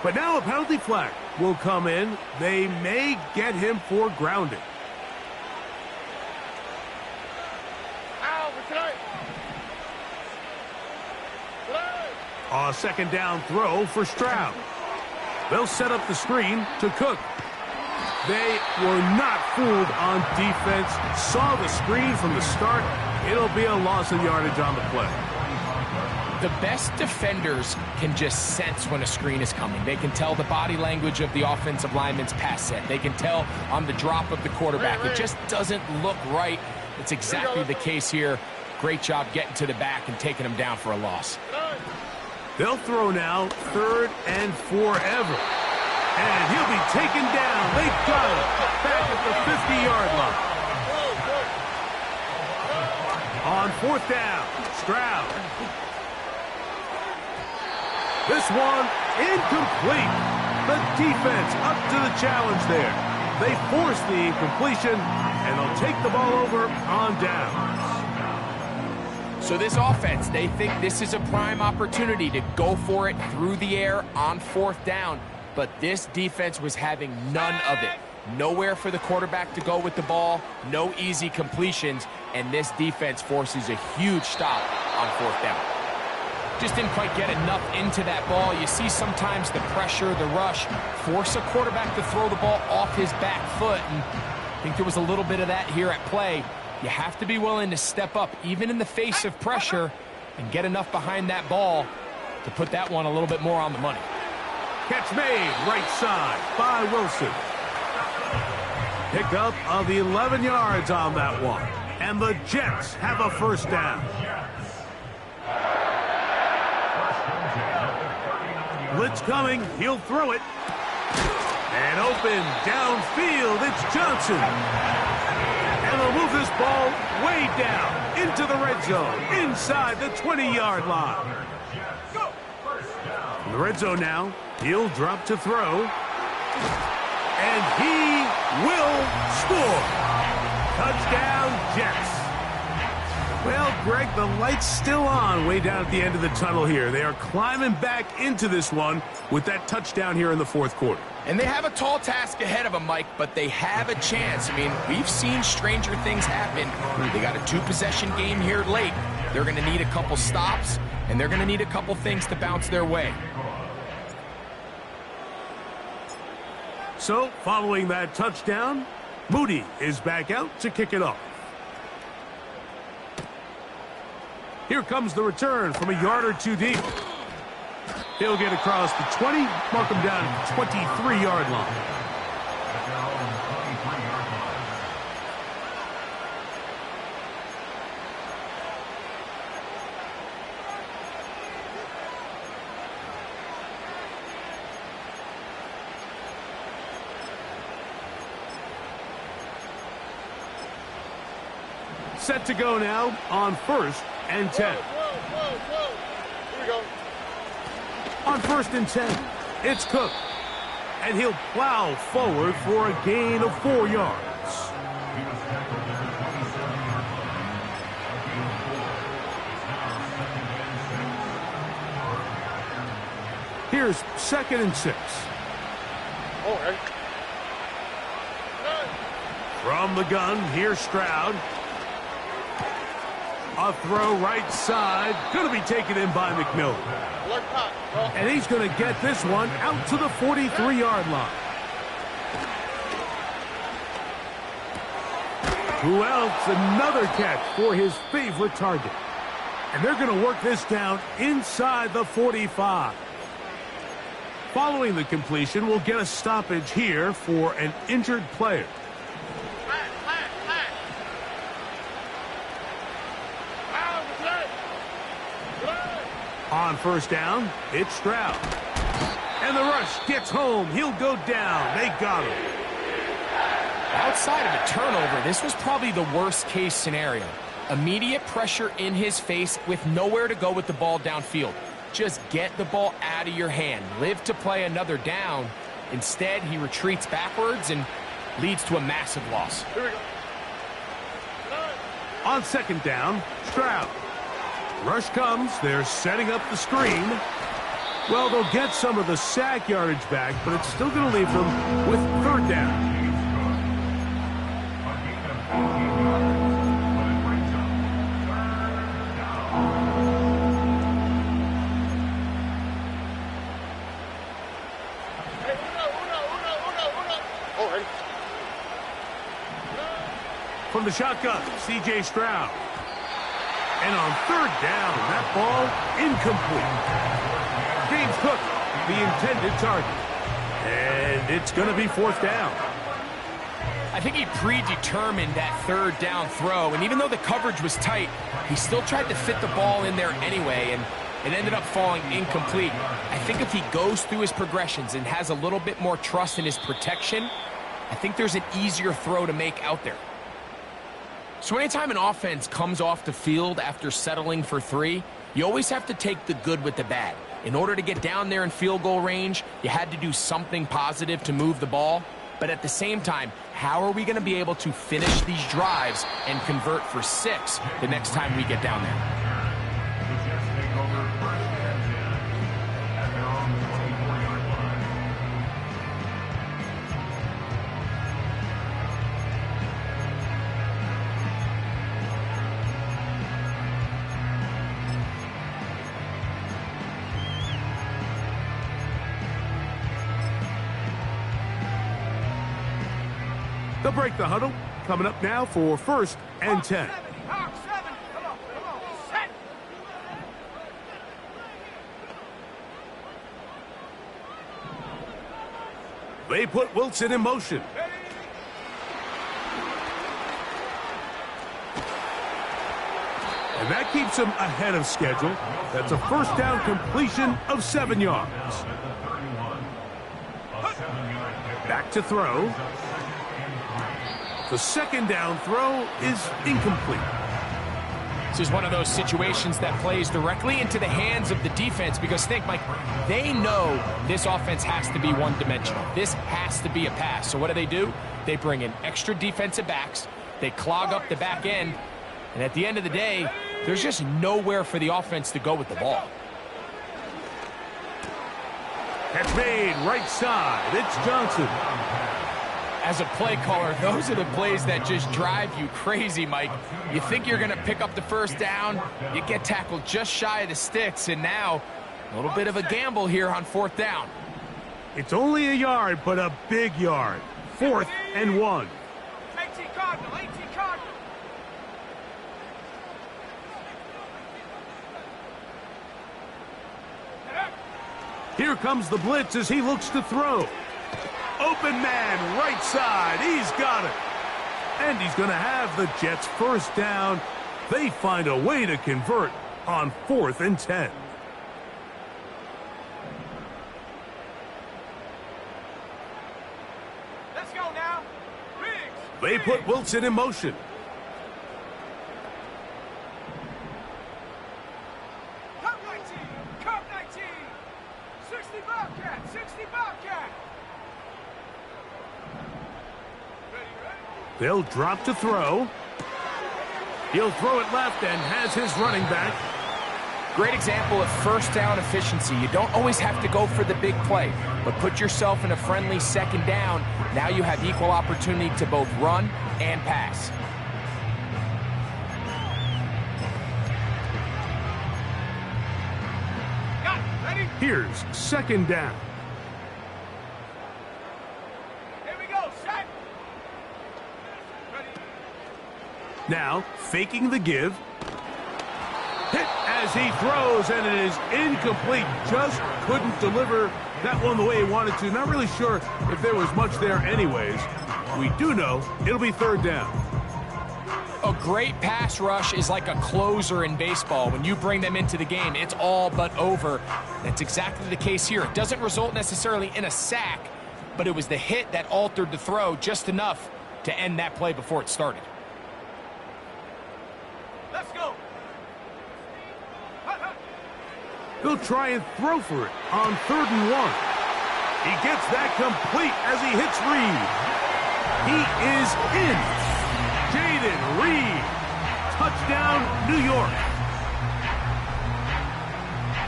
But now a penalty flag will come in. They may get him for grounding. A 2nd down throw for Stroud. They'll set up the screen to Cook. They were not fooled on defense. Saw the screen from the start. It'll be a loss of yardage on the play. The best defenders can just sense when a screen is coming. They can tell the body language of the offensive lineman's pass set. They can tell on the drop of the quarterback. It just doesn't look right. It's exactly the case here. Great job getting to the back and taking him down for a loss. They'll throw now 3rd and forever. And he'll be taken down. They got him back at the 50-yard line. On 4th down, Stroud. This one incomplete. The defense up to the challenge there. They force the incompletion, and they'll take the ball over on downs. So this offense, they think this is a prime opportunity to go for it through the air on 4th down. But this defense was having none of it. Nowhere for the quarterback to go with the ball, no easy completions, and this defense forces a huge stop on 4th down. Just didn't quite get enough into that ball. You see sometimes the pressure, the rush, force a quarterback to throw the ball off his back foot, and I think there was a little bit of that here at play. You have to be willing to step up, even in the face of pressure, and get enough behind that ball to put that one a little bit more on the money. Catch made, right side by Wilson. Pickup of 11 yards on that one. And the Jets have a 1st down. Blitz coming, he'll throw it. And open downfield, it's Johnson. And they'll move this ball way down into the red zone, inside the 20-yard line. In the red zone now, he'll drop to throw. And he will score. Touchdown, Jets. Well, Greg, the light's still on way down at the end of the tunnel here. They are climbing back into this one with that touchdown here in the 4th quarter. And they have a tall task ahead of them, Mike, but they have a chance. I mean, we've seen stranger things happen. They got a 2-possession game here late. They're going to need a couple stops, and they're going to need a couple things to bounce their way. So, following that touchdown, Moody is back out to kick it off. Here comes the return from a yard or two deep. He'll get across the 20, mark him down at the 23-yard line. Set to go now on 1st and 10. Here we go. On 1st and 10, it's Cook. And he'll plow forward for a gain of 4 yards. Here's 2nd and 6. From the gun, here's Stroud. A throw right side. Going to be taken in by McMillan. And he's going to get this one out to the 43-yard line. Who else? Another catch for his favorite target. And they're going to work this down inside the 45. Following the completion, we'll get a stoppage here for an injured player. On first down, it's Stroud. And the rush gets home. He'll go down. They got him. Outside of a turnover, this was probably the worst-case scenario. Immediate pressure in his face with nowhere to go with the ball downfield. Just get the ball out of your hand. Live to play another down. Instead, he retreats backwards and leads to a massive loss. Here we go. On second down, Stroud. Rush comes. They're setting up the screen. Well, they'll get some of the sack yardage back, but it's still going to leave them with third down. From the shotgun, C.J. Stroud. And on third down, that ball incomplete. James Cook, the intended target. And it's going to be fourth down. I think he predetermined that third down throw, and even though the coverage was tight, he still tried to fit the ball in there anyway, and it ended up falling incomplete. I think if he goes through his progressions and has a little bit more trust in his protection, I think there's an easier throw to make out there. So anytime an offense comes off the field after settling for 3, you always have to take the good with the bad. In order to get down there in field goal range, you had to do something positive to move the ball. But at the same time, how are we going to be able to finish these drives and convert for 6 the next time we get down there? The Jets take over first and 10 at their own 24-yard line. They'll break the huddle. Coming up now for first and 10. Hawk 7. Come on. Set. They put Wilson in motion. And that keeps him ahead of schedule. That's a first down completion of 7 yards. Back to throw. The second down throw is incomplete. This is one of those situations that plays directly into the hands of the defense because think, Mike, they know this offense has to be one-dimensional. This has to be a pass. So what do? They bring in extra defensive backs. They clog up the back end. And at the end of the day, there's just nowhere for the offense to go with the ball. Catch made right side. It's Johnson. As a play caller, those are the plays that just drive you crazy, Mike. You think you're going to pick up the first down, you get tackled just shy of the sticks, and now a little bit of a gamble here on fourth down. It's only a yard, but a big yard. 4th and 1. 18 Cardinal. Here comes the blitz as he looks to throw. Open man, right side. He's got it. And he's going to have the Jets first down. They find a way to convert on 4th and 10. Let's go now. Riggs. They put Wilson in motion. Cup 19. 60 Bobcat. They'll drop to throw. He'll throw it left and has his running back. Great example of first down efficiency. You don't always have to go for the big play, but put yourself in a friendly second down. Now you have equal opportunity to both run and pass. Got it. Ready? Here's second down. Here we go. Set. Ready. Now, faking the give. Hit as he throws, and it is incomplete. Just couldn't deliver that one the way he wanted to. Not really sure if there was much there anyways. We do know it'll be third down. A great pass rush is like a closer in baseball. When you bring them into the game, it's all but over. That's exactly the case here. It doesn't result necessarily in a sack, but it was the hit that altered the throw just enough to end that play before it started. Let's go. He'll try and throw for it on 3rd and 1. He gets that complete as he hits Reed. He is in. Jaden Reed. Touchdown, New York.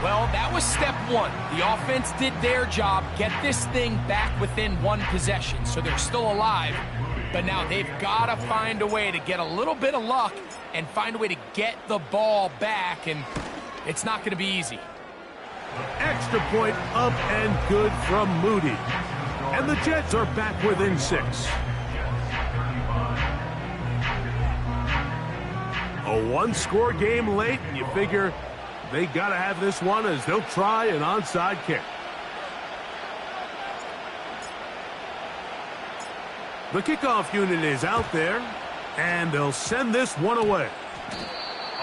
Well, that was step 1. The offense did their job, get this thing back within 1 possession, so they're still alive. But now they've got to find a way to get a little bit of luck and find a way to get the ball back, and it's not going to be easy. Extra point up and good from Moody. And the Jets are back within 6. A 1-score game late, and you figure they got to have this one as they'll try an onside kick. The kickoff unit is out there, and they'll send this one away.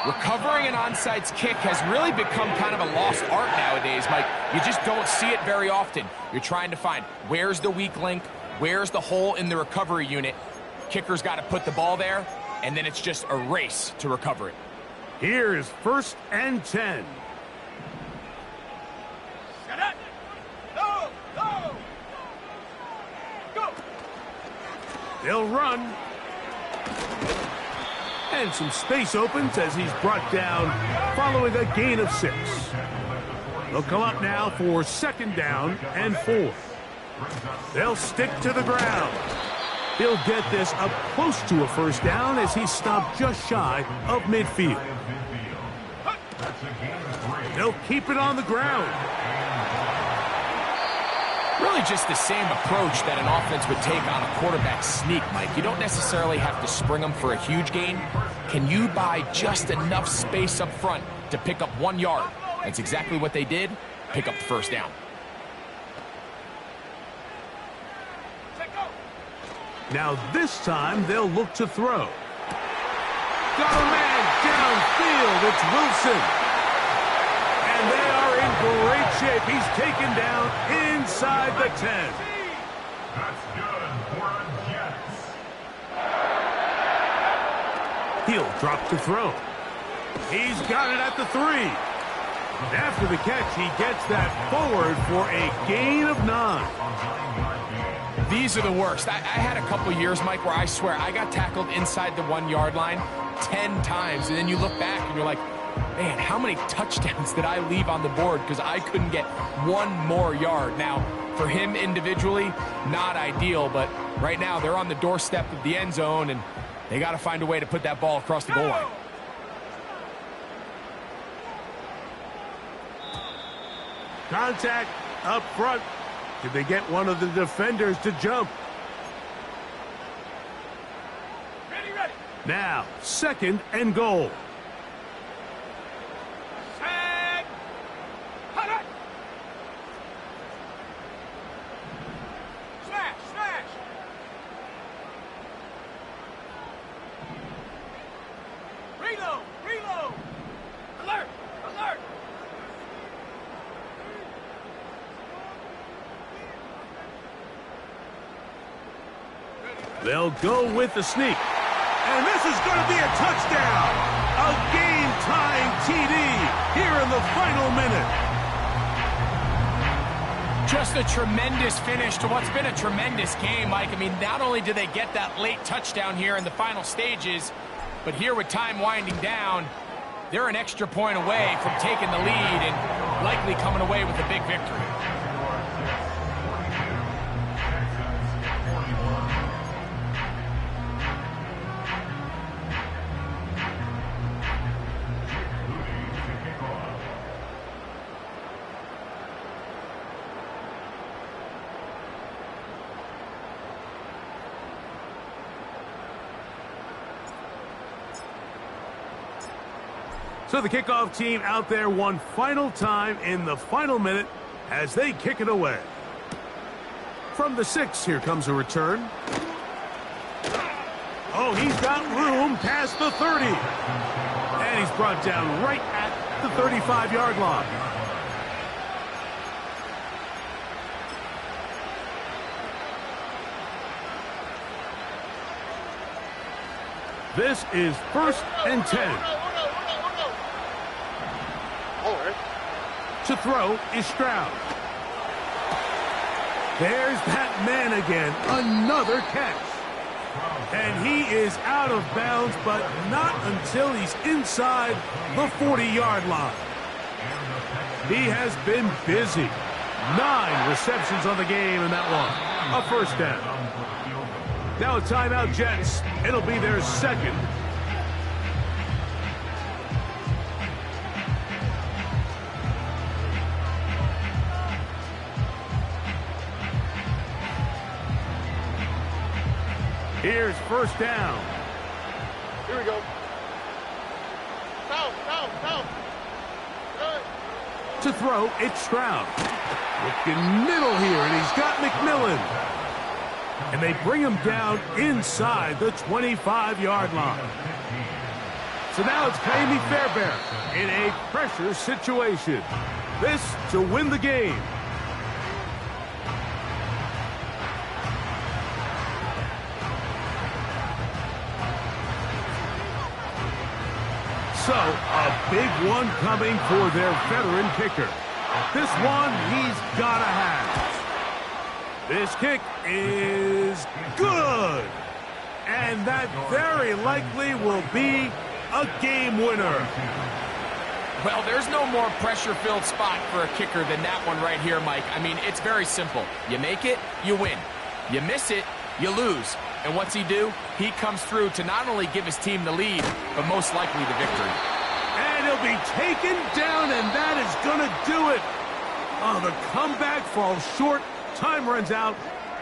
Recovering an onside kick has really become kind of a lost art nowadays, Mike. You just don't see it very often. You're trying to find where's the weak link, where's the hole in the recovery unit. Kicker's got to put the ball there, and then it's just a race to recover it. Here is 1st and 10. Shut up. Go, go. Go. They'll run. And some space opens as he's brought down following a gain of 6. They'll come up now for 2nd down and 4. They'll stick to the ground. He'll get this up close to a 1st down as he's stopped just shy of midfield. They'll keep it on the ground. Really just the same approach that an offense would take on a quarterback sneak, Mike. You don't necessarily have to spring them for a huge gain. Can you buy just enough space up front to pick up 1 yard? That's exactly what they did. Pick up the 1st down. Now this time they'll look to throw. Got a man downfield. It's Wilson. And they are in great shape. He's taken down inside the 10. That's good for the Jets. He'll drop to throw. He's got it at the 3. After the catch, he gets that forward for a gain of 9. These are the worst. I had a couple years, Mike, where I swear I got tackled inside the 1-yard line 10 times. And then you look back and you're like, man, how many touchdowns did I leave on the board because I couldn't get 1 more yard? Now, for him individually, not ideal, but right now they're on the doorstep of the end zone, and they got to find a way to put that ball across the goal line. Contact up front. Did they get one of the defenders to jump? Ready, ready. Now, 2nd and goal. Tag. Hut, hut. Smash, smash. Reload, reload. Alert, alert. They'll go with the sneak. And this is going to be a touchdown. A game-tying TD here in the final minute. Just a tremendous finish to what's been a tremendous game, Mike. I mean, not only did they get that late touchdown here in the final stages, but here with time winding down, they're an extra point away from taking the lead and likely coming away with a big victory. So the kickoff team out there one final time in the final minute as they kick it away. From the 6, here comes a return. Oh, he's got room past the 30. And he's brought down right at the 35-yard line. This is 1st and 10. To throw is Stroud. There's that man again. Another catch. And he is out of bounds, but not until he's inside the 40-yard line. He has been busy. 9 receptions on the game in that one. A first down. Now a timeout, Jets. It'll be their second. Here's first down. Here we go. Down. To throw, it's Stroud. Looking middle here, and he's got McMillan. And they bring him down inside the 25-yard line. So now it's Jamie Fairbairn in a pressure situation. This to win the game. So, a big one coming for their veteran kicker. This one he's got to have. This kick is good. And that very likely will be a game winner. Well, there's no more pressure-filled spot for a kicker than that one right here, Mike. I mean, it's very simple. You make it, you win. You miss it, you lose. And what's he do? He comes through to not only give his team the lead, but most likely the victory. And he'll be taken down, and that is going to do it. Oh, the comeback falls short. Time runs out.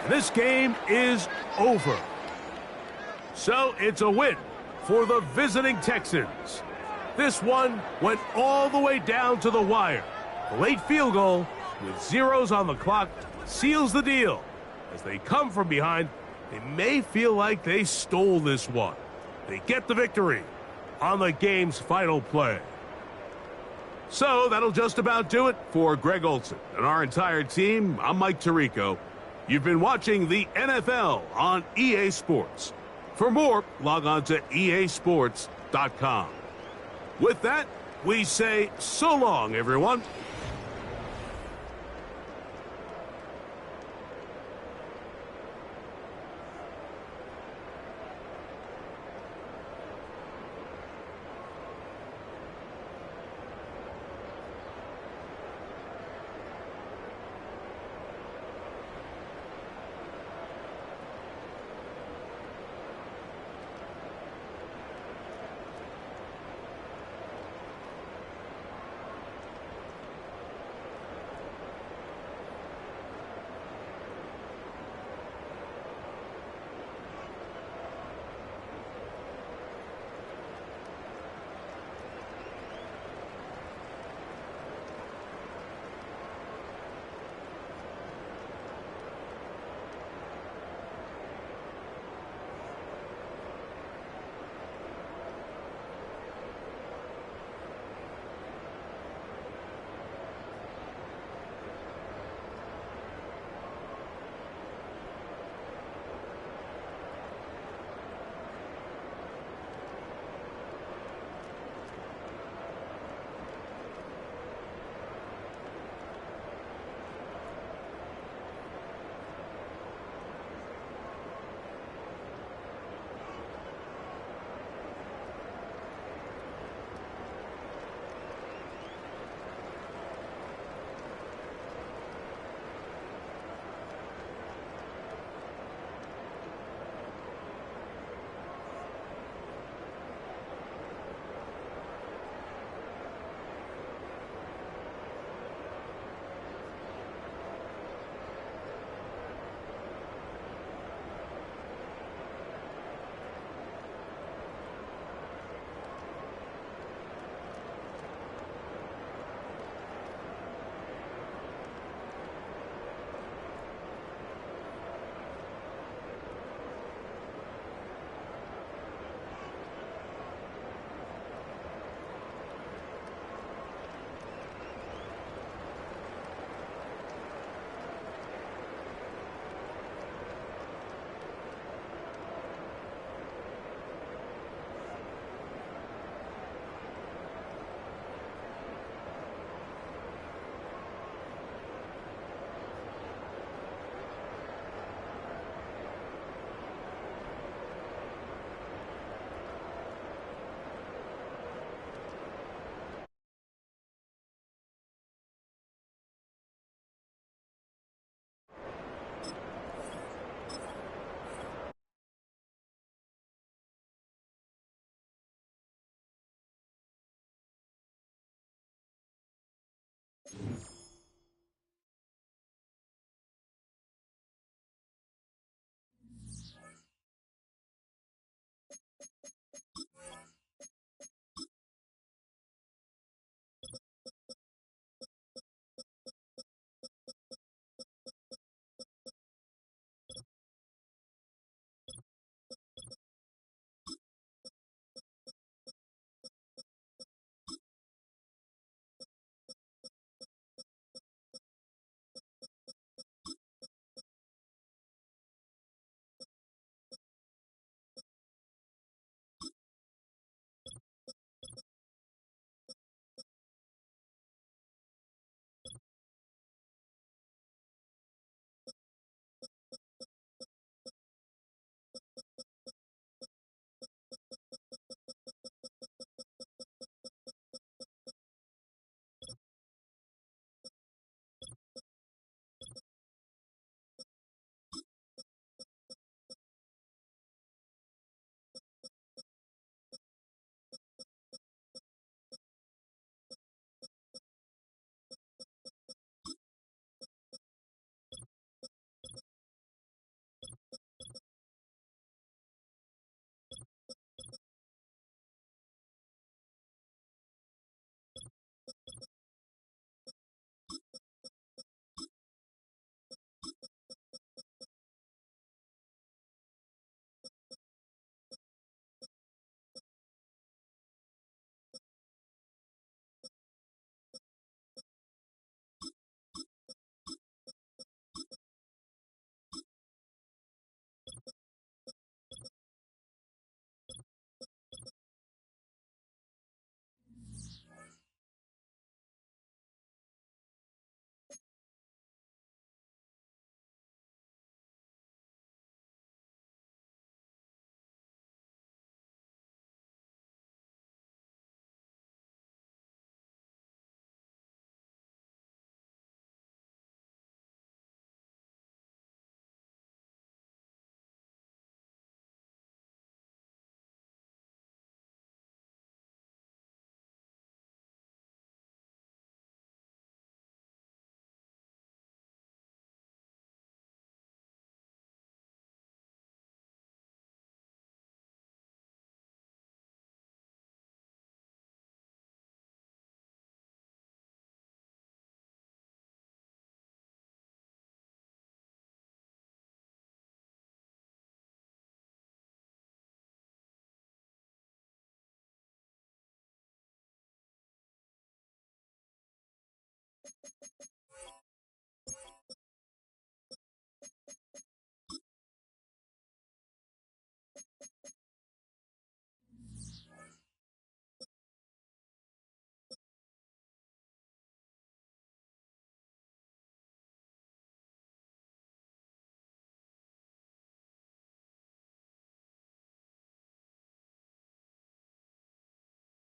And this game is over. So it's a win for the visiting Texans. This one went all the way down to the wire. The late field goal with zeros on the clock seals the deal. As they come from behind, they may feel like they stole this one. They get the victory on the game's final play. So that'll just about do it for Greg Olson and our entire team. I'm Mike Tirico. You've been watching the NFL on EA Sports. For more, log on to easports.com. With that, we say so long, everyone.